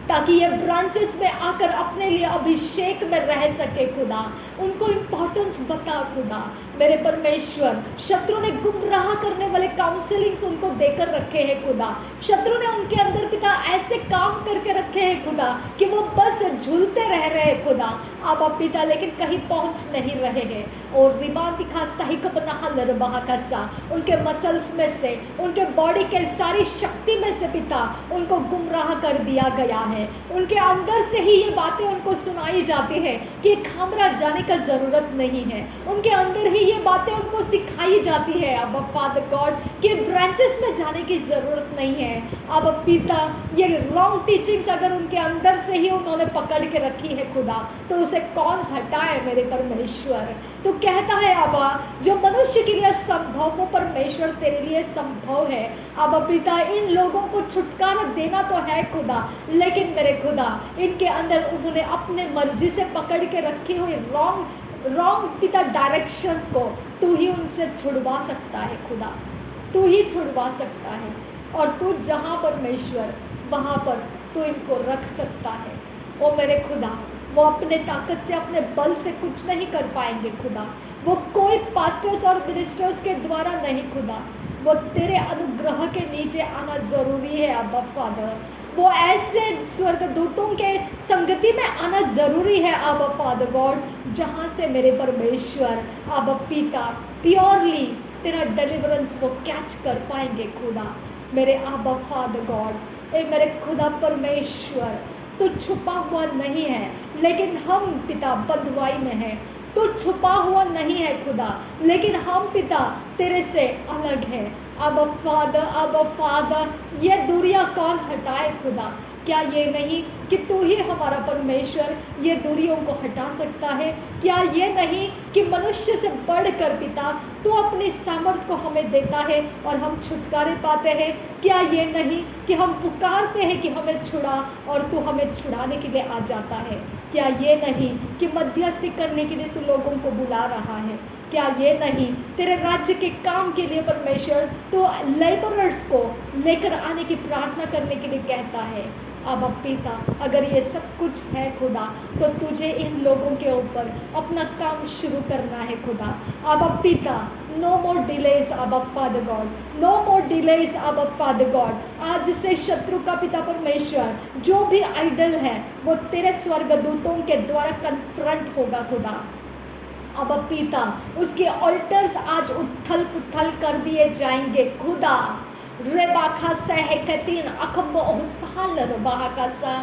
ताकि ये ब्रांचेस में आकर अपने लिए अभिषेक में रह सके खुदा। उनको इम्पोर्टेंस बता खुदा। मेरे परमेश्वर, शत्रु ने गुमराह करने वाले काउंसलिंग्स उनको देकर रखे हैं खुदा। शत्रु ने उनके अंदर पिता ऐसे काम करके रखे हैं खुदा कि वो बस झूलते रह रहे हैं खुदा अब पिता, लेकिन कहीं पहुंच नहीं रहे हैं। और रिबान दिखा सही कपना उनके मसल्स में से, उनके बॉडी के सारी शक्ति में से पिता उनको गुमराह कर दिया गया है। उनके अंदर से ही ये बातें उनको सुनाई जाती है कि खामरा जाने का ज़रूरत नहीं है। उनके अंदर ही ये बातें उनको सिखाई जाती है अब फादर गॉड कि ब्रांचेस में जाने की ज़रूरत नहीं है। अब पिता ये रॉन्ग टीचिंग्स अगर उनके अंदर से ही उन्होंने पकड़ के रखी है खुदा, तो उसे कौन हटाए मेरे परमेश्वर। तो कहता है आबा, जो मनुष्य के लिए असंभव वो परमेश्वर तेरे लिए संभव है। आबा पिता, इन लोगों को छुटकारा देना तो है खुदा, लेकिन मेरे खुदा इनके अंदर उन्होंने अपने मर्जी से पकड़ के रखी हुई रॉन्ग पिता डायरेक्शंस को तू ही उनसे छुड़वा सकता है खुदा, तू ही छुड़वा सकता है। और तू जहाँ परमेश्वर वहाँ पर तू इनको रख सकता है। ओ मेरे खुदा, वो अपने ताकत से अपने बल से कुछ नहीं कर पाएंगे खुदा, वो कोई पास्टर्स और मिनिस्टर्स के द्वारा नहीं खुदा, वो तेरे अनुग्रह के नीचे आना ज़रूरी है अब्बा फादर। वो ऐसे स्वर्गदूतों के संगति में आना ज़रूरी है अब्बा फादर गॉड, जहाँ से मेरे परमेश्वर अब्बा पिता प्योरली तेरा डिलीवरेंस वो कैच कर पाएंगे खुदा। मेरे अब्बा फादर गॉड, ए मेरे खुदा परमेश्वर, तू छुपा हुआ नहीं है, लेकिन हम पिता बंधुआई में हैं। तू छुपा हुआ नहीं है खुदा, लेकिन हम पिता तेरे से अलग है। अब फादर, ये दूरियां कौन हटाए खुदा? क्या ये नहीं कि तू ही हमारा परमेश्वर ये दूरियों को हटा सकता है? क्या ये नहीं कि मनुष्य से बढ़कर पिता तू अपनी सामर्थ को हमें देता है और हम छुटकारे पाते हैं? क्या ये नहीं कि हम पुकारते हैं कि हमें छुड़ा और तू हमें छुड़ाने के लिए आ जाता है? क्या ये नहीं कि मध्यस्थी करने के लिए तू लोगों को बुला रहा है? क्या ये नहीं तेरे राज्य के काम के लिए परमेश्वर तो लेबरर्स को लेकर आने की प्रार्थना करने के लिए कहता है? अब पिता, अगर ये सब कुछ है खुदा, तो तुझे इन लोगों के ऊपर अपना काम शुरू करना है खुदा। अब पिता, नो मोर डिलेस अब फादर गॉड, नो मोर डिलेस अब फादर गॉड। आज से शत्रु का पिता परमेश्वर जो भी आइडल है वो तेरे स्वर्गदूतों के द्वारा कन्फ्रंट होगा खुदा। अब पिता, उसके ऑल्टर्स आज उथल पुथल कर दिए जाएंगे खुदा। रेबाखा सहकतीन अखम्बो साल रबाका सा,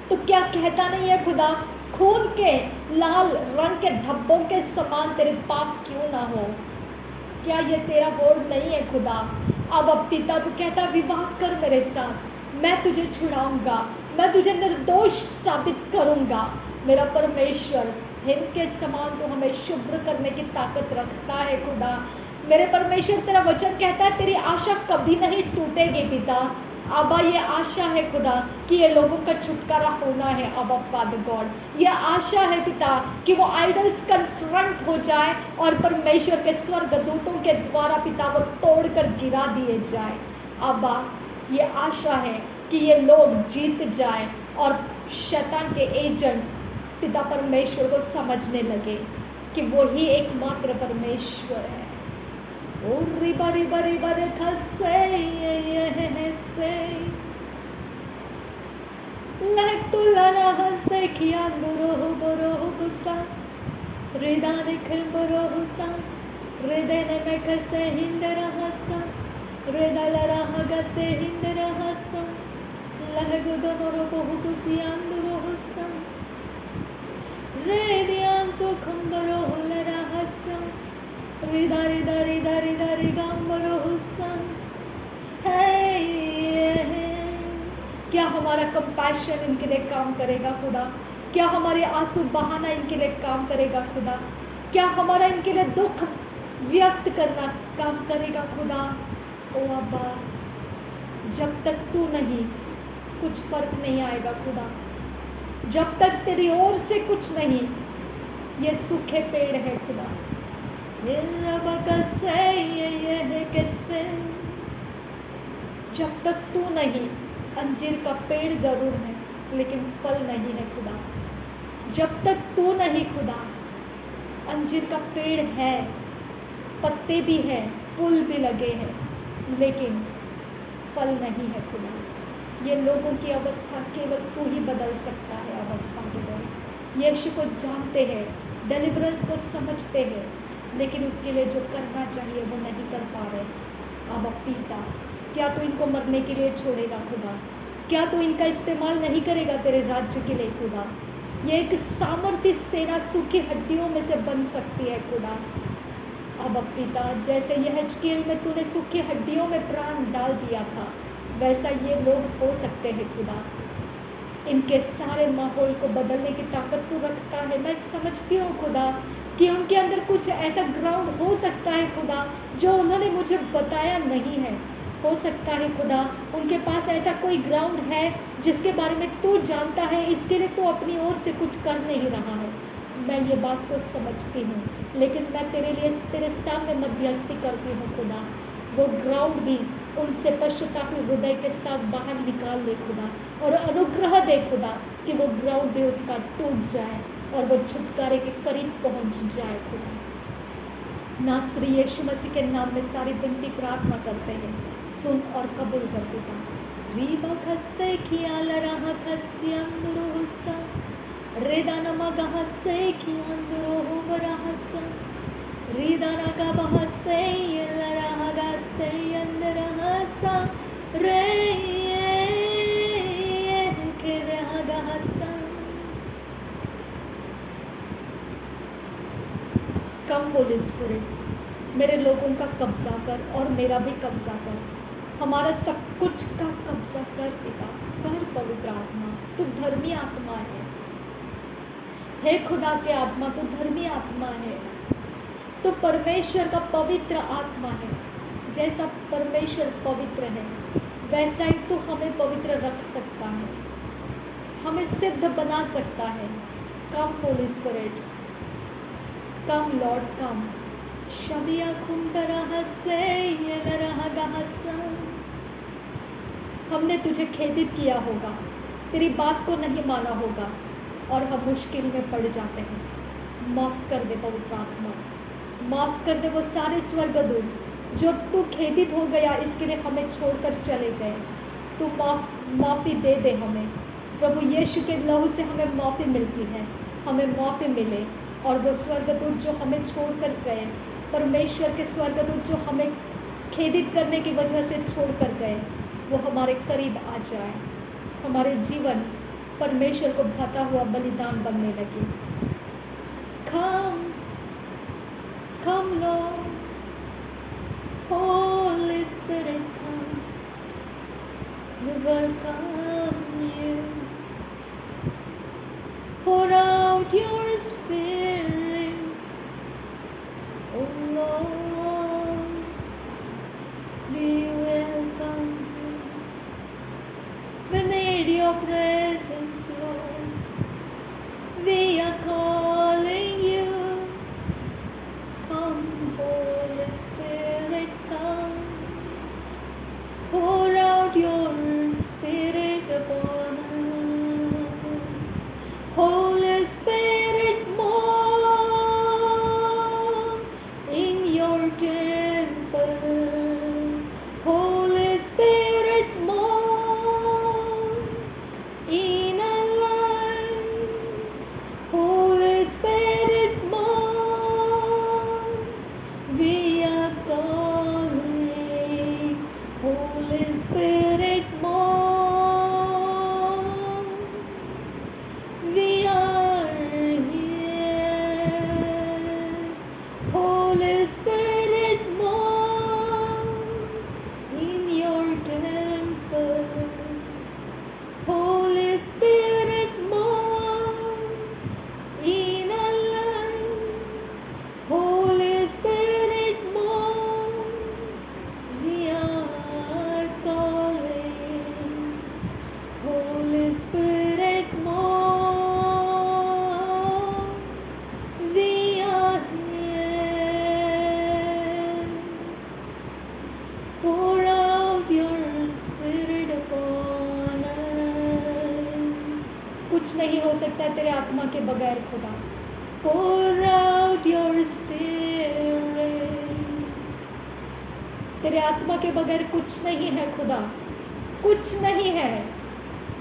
तो क्या कहता नहीं है खुदा, खून के लाल रंग के धब्बों के समान तेरे पाप क्यों ना हो? क्या ये तेरा वर्ड नहीं है खुदा? अब पिता तू कहता विवाद कर मेरे साथ, मैं तुझे छुड़ाऊंगा, मैं तुझे निर्दोष साबित करूंगा। मेरा परमेश्वर, हिम के समान तो हमें शुभ्र करने की ताकत रखता है खुदा। मेरे परमेश्वर, तेरा वचन कहता है तेरी आशा कभी नहीं टूटेगी पिता। आबा, ये आशा है खुदा कि ये लोगों का छुटकारा होना है। आबा फादर गॉड, ये आशा है पिता कि वो आइडल्स कन्फ्रंट हो जाए और परमेश्वर के स्वर्गदूतों के द्वारा पिता वो तोड़कर गिरा दिए जाए। आबा, ये आशा है कि ये लोग जीत जाए और शैतान के एजेंट्स पिता परमेश्वर को समझने लगे कि वो ही एकमात्र परमेश्वर है। ओ रिबा रिबा रिबा रेखा से लहतुलना हंसे किया दुरो बरो गुस्सा रिदाने खंबरो हुसा रिदेने में कसे हिंदरा हंसा रिदालरा हगसे हिंदरा हंसा लहगुदो मरो बहु कुसियान दुरो हुसा रेदियान सो खंबरो हुलरा हंसा रिदारी दारी दारी दारी गांबरो हुसा। क्या हमारा कंपैशन इनके लिए काम करेगा खुदा? क्या हमारे आंसू बहाना इनके लिए काम करेगा खुदा? क्या हमारा इनके लिए दुख व्यक्त करना काम करेगा खुदा? ओ अब्बा, जब तक तू नहीं, कुछ फर्क नहीं आएगा खुदा। जब तक तेरी ओर से कुछ नहीं, ये सूखे पेड़ है खुदा। जब तक तू नहीं, अंजीर का पेड़ जरूर है लेकिन फल नहीं है खुदा। जब तक तू नहीं खुदा, अंजीर का पेड़ है, पत्ते भी हैं, फूल भी लगे हैं, लेकिन फल नहीं है खुदा। ये लोगों की अवस्था केवल तू ही बदल सकता है। अब फादर, यीशु को जानते हैं, डिलीवरेंस को समझते हैं, लेकिन उसके लिए जो करना चाहिए वो नहीं कर पा रहे। अब पिता, क्या तू इनको मरने के लिए छोड़ेगा खुदा? क्या तू इनका इस्तेमाल नहीं करेगा तेरे राज्य के लिए खुदा? ये एक सामर्थ्य सेना सूखी हड्डियों में से बन सकती है खुदा। अब पिता, जैसे यह हेजकेल में तूने सूखी हड्डियों में प्राण डाल दिया था, वैसा ये लोग हो सकते हैं खुदा। इनके सारे माहौल को बदलने की ताकत तू रखता है। मैं समझती हूँ खुदा कि उनके अंदर कुछ ऐसा ग्राउंड हो सकता है खुदा जो उन्होंने मुझे बताया नहीं है। हो सकता है खुदा उनके पास ऐसा कोई ग्राउंड है जिसके बारे में तू जानता है, इसके लिए तू अपनी ओर से कुछ कर नहीं रहा है। मैं ये बात को समझती हूँ, लेकिन मैं तेरे लिए तेरे सामने मध्यस्थी करती हूँ खुदा। वो ग्राउंड भी उनसे पश्चातापी हृदय के साथ बाहर निकाल ले खुदा, और अनुग्रह दे खुदा कि वो ग्राउंड भी उसका टूट जाए और वो छुटकारे के करीब पहुंच जाए खुदा। नासरी यीशु मसीह के नाम में सारी विनती प्रार्थना करते हैं, सुन और कबूल कर पिता। रीबा खस्से किया लरहा खस्यंदरोसा रेदाना मगा से किया अंदरो बरहसा रीदाना का बहसे लरहा से अंदरहसा रे के रहसा। कम होली स्पिरिट, मेरे लोगों का कब्जा कर और मेरा भी कब्जा कर, हमारा सब कुछ का कब्जा कर पिता। कर पवित्र आत्मा, तू धर्मी आत्मा है। हे खुदा के आत्मा, तू धर्मी आत्मा है। तू परमेश्वर का पवित्र आत्मा है। जैसा परमेश्वर पवित्र है वैसा ही तू हमें पवित्र रख सकता है, हमें सिद्ध बना सकता है। कम होली स्पिरिट, कम लॉर्ड कम। शबिया खुम तरह से ये लरहा गहसा। हमने तुझे खेदित किया होगा, तेरी बात को नहीं माना होगा और हम मुश्किल में पड़ जाते हैं। माफ़ कर दे पवित्र आत्मा, माफ़ कर दे वो सारे स्वर्गदूत जो तू खेदित हो गया इसके लिए हमें छोड़कर चले गए। तू माफ़ी दे दे हमें। प्रभु यीशु के लहू से हमें माफ़ी मिलती है, हमें माफ़ी मिले। और वो स्वर्गदूत जो हमें छोड़कर गए, परमेश्वर के स्वर्गदूत जो हमें खेदित करने की वजह से छोड़कर गए, वो हमारे करीब आ जाए। हमारे जीवन परमेश्वर को भाता हुआ बलिदान बनने लगे। Come Lord, Holy Spirit come, we welcome you. Pour out your Spirit, oh Lord, we welcome you. We need your presence, Lord. We are calling you. Come, Holy Spirit, come. Pour out your Spirit upon us. Holy Spirit, move in your temple. Holy Spirit, move in our lives. Holy Spirit, move. We are calling. Holy Spirit, move. We are here. Holy Spirit, move in your temple. Holy Spirit, move in our lives. Holy Spirit, move. We are calling. Holy Spirit, move. We are here. Pour out your Spirit upon us. कुछ नहीं हो सकता तेरे आत्मा के बगैर खुदा। Pour out your Spirit. तेरे आत्मा के बगैर कुछ नहीं है खुदा, कुछ नहीं है।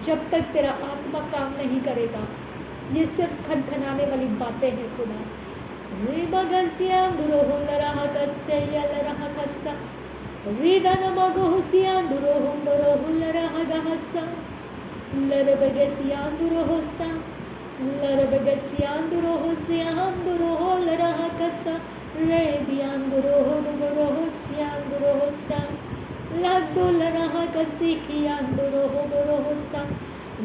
जब तक तेरा आत्मा काम नहीं करेगा, ये सिर्फ खनखनाने वाली बातें हैं खुदा। Lagdularaha kasikianduro borohosa.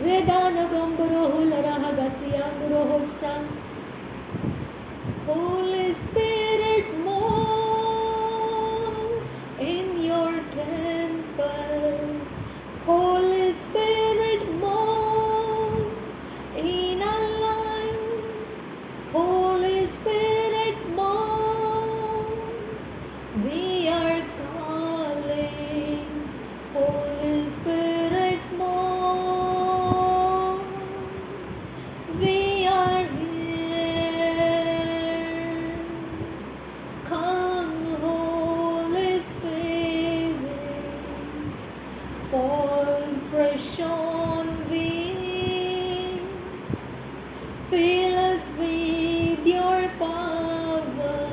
Redana gomborohularaha gasianduro. Holy Spirit, move in your temple. Holy Spirit, move in our lives. Holy Spirit, move. We are calling. Holy Spirit, move. We are here. Come, Holy Spirit, fall fresh on me. Fill us with your power.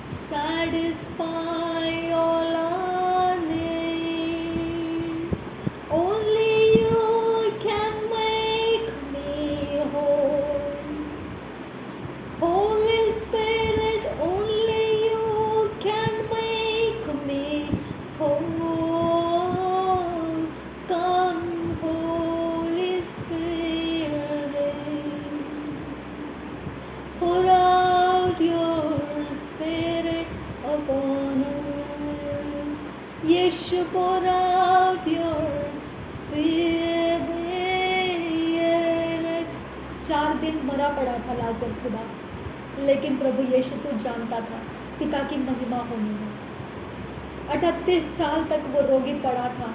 Satisfy all our needs. Only you can make me whole. Holy Spirit, only you can make me whole. Come, Holy Spirit, pour out your Spirit upon us. Yeshu, pour out your Spirit. 4 दिन मरा पड़ा था लाजर खुदा, लेकिन प्रभु यीशु तू जानता था पिता की महिमा होनी है। 38 साल तक वो रोगी पड़ा था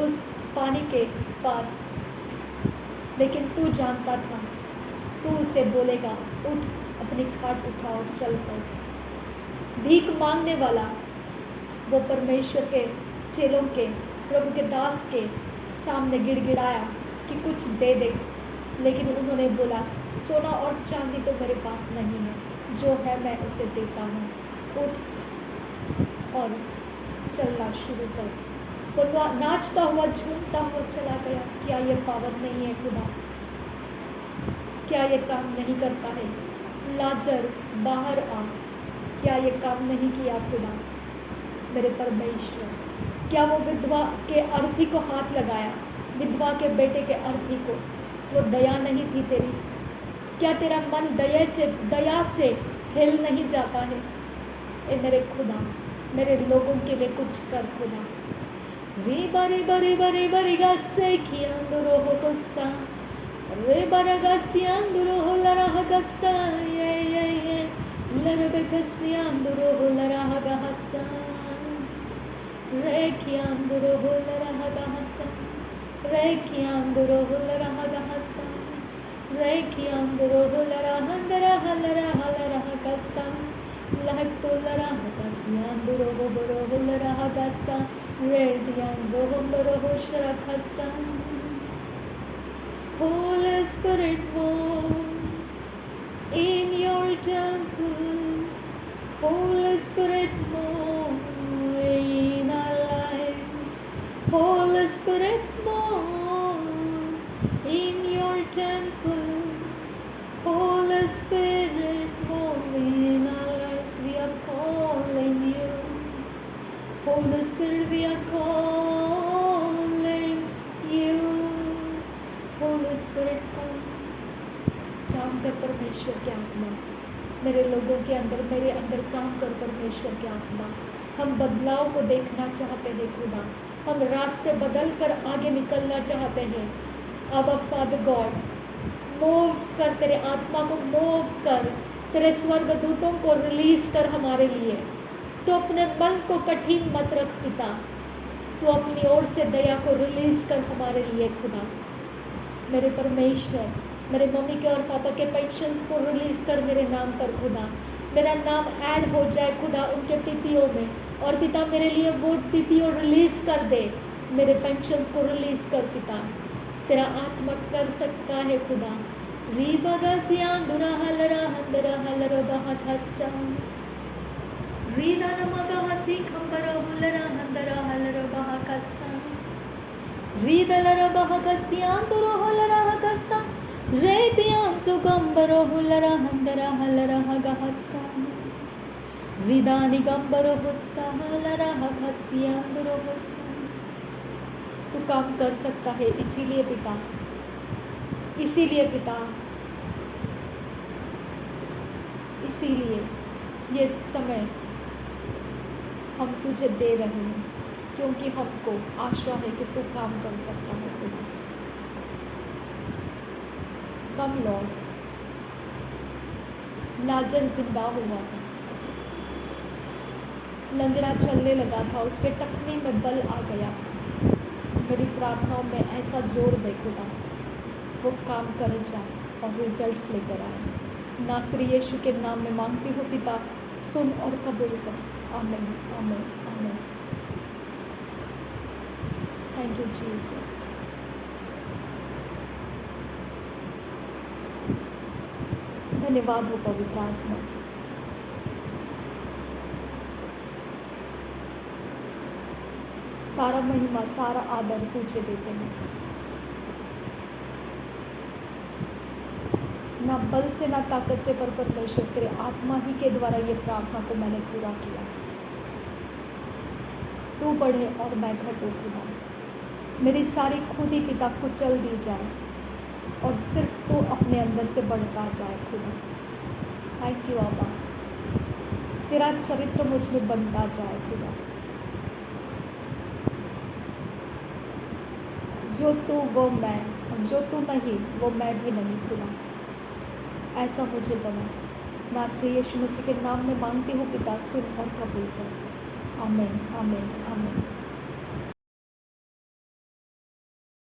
उस पानी के पास, लेकिन तू जानता था तू उसे बोलेगा उठ, अपनी खाट उठाओ, चल पड़। भीख मांगने वाला वो परमेश्वर के चेलों के, प्रभु के दास के सामने गिड़गिड़ाया कि कुछ दे दे, लेकिन उन्होंने बोला सोना और चांदी तो मेरे पास नहीं है, जो है मैं उसे देता हूँ, उठ और चलना शुरू कर। वो नाचता हुआ झूमता हुआ चला गया। क्या ये पावर नहीं है खुदा? क्या ये काम नहीं करता है? लाजर बाहर आ, क्या ये काम नहीं किया खुदा मेरे परमेश्वर? क्या वो विधवा के अर्थी को हाथ लगाया, विधवा के बेटे के अर्थी को? वो दया नहीं थी तेरी? क्या तेरा मन दया से हिल नहीं जाता है? ए मेरे खुदा, मेरे लोगों के लिए कुछ कर खुदा। रे बरे बरे बरे बरे गस्से कियांदुरो हो गुस्सा, रे बरगा सियांदुरो हो लरह गस्सा, ये लरबे गस्सियांदुरो हो लरह गहस्सा, रे कियांदुरो हो लरह गहस्सा, रे कियांदुरो हो लरह गहस्सा, रे कियांदुरो हो लरह लरह लरह लरह गस्सा, लहक तो लरह गस्सियांदुरो हो बरो हो लरह गस्सा, रे दियांजो हो बरो हो शरखस्सा। Holy Spirit, move in your temples. Holy Spirit, move in our lives. Holy Spirit, move in your temple. Holy Spirit, move in our lives. We are calling you. Holy Spirit, we are calling you. Holy Spirit, come. काम कर परमेश्वर की आत्मा मेरे लोगों के अंदर, मेरे अंदर काम कर परमेश्वर की आत्मा। हम बदलाव को देखना चाहते हैं खुदा, हम रास्ते बदल कर आगे निकलना चाहते हैं। अब फादर गॉड, मूव कर, तेरे आत्मा को मूव कर, तेरे स्वर्गदूतों को रिलीज कर हमारे लिए। तो अपने मन को कठिन मत रख पिता, तो अपनी ओर से दया को रिलीज कर हमारे लिए खुदा। मेरे परमेश्वर, मेरे मम्मी के और पापा के पेंशन्स को रिलीज कर मेरे नाम पर खुदा। मेरा नाम ऐड हो जाए खुदा उनके पीपीओ में, और पिता मेरे लिए वो पीपीओ रिलीज कर दे, मेरे पेंशन्स को रिलीज कर पिता। तेरा आत्मा कर सकता है खुदा। री बगसिया दुरा हलरा हंदरा हलरा बहुत हस्सा, री दाना मगा हसी खंबरा हुलरा हंदरा हलरा बहुत हस्सा, री दलरा बहुत हसिया दुरा हलरा हस्सा, रे बियान सुगंबरो हुलरा हंदरा हलरा हगा हस्सा, हृदा निगंबर होस्सा लरह खसियांदुर होस्सा। तू काम कर सकता है, इसीलिए पिता, इसीलिए ये समय हम तुझे दे रहे हैं, क्योंकि हमको आशा है कि तू काम कर सकता है खुदा। कम लॉर्ड। लाजर जिंदा हुआ था, लंगड़ा चलने लगा था, उसके टखने में बल आ गया। मेरी प्रार्थनाओं में ऐसा जोर दे खुदा, वो काम कर जाए और रिजल्ट्स लेकर आए। नासरी यीशु के नाम में मांगती हूँ पिता, सुन और कबूल कर। आमीन, आमीन, आमीन। Thank you Jesus. धन्यवाद हो पवित्र आत्मा। सारा महिमा, सारा आदर तुझे देते हैं। ना बल से ना ताकत से, पर परमेश्वर तेरे आत्मा ही के द्वारा ये प्रार्थना को मैंने पूरा किया। तू बढ़े और मैं घटूं खुदा। मेरी सारी खुदी पिता कुचल दी जाए और सिर्फ तू अपने अंदर से बढ़ता जाए खुदा। थैंक यू आबा, तेरा चरित्र मुझ में बनता जाए खुदा। जो तू वो मैं, और जो तू नहीं वो मैं भी नहीं खुदा। ऐसा मुझे बना। नासरी यीशु मसीह के नाम में मांगती हूँ पिता, सुन और कबूल कर। आमीन, आमीन, आमीन।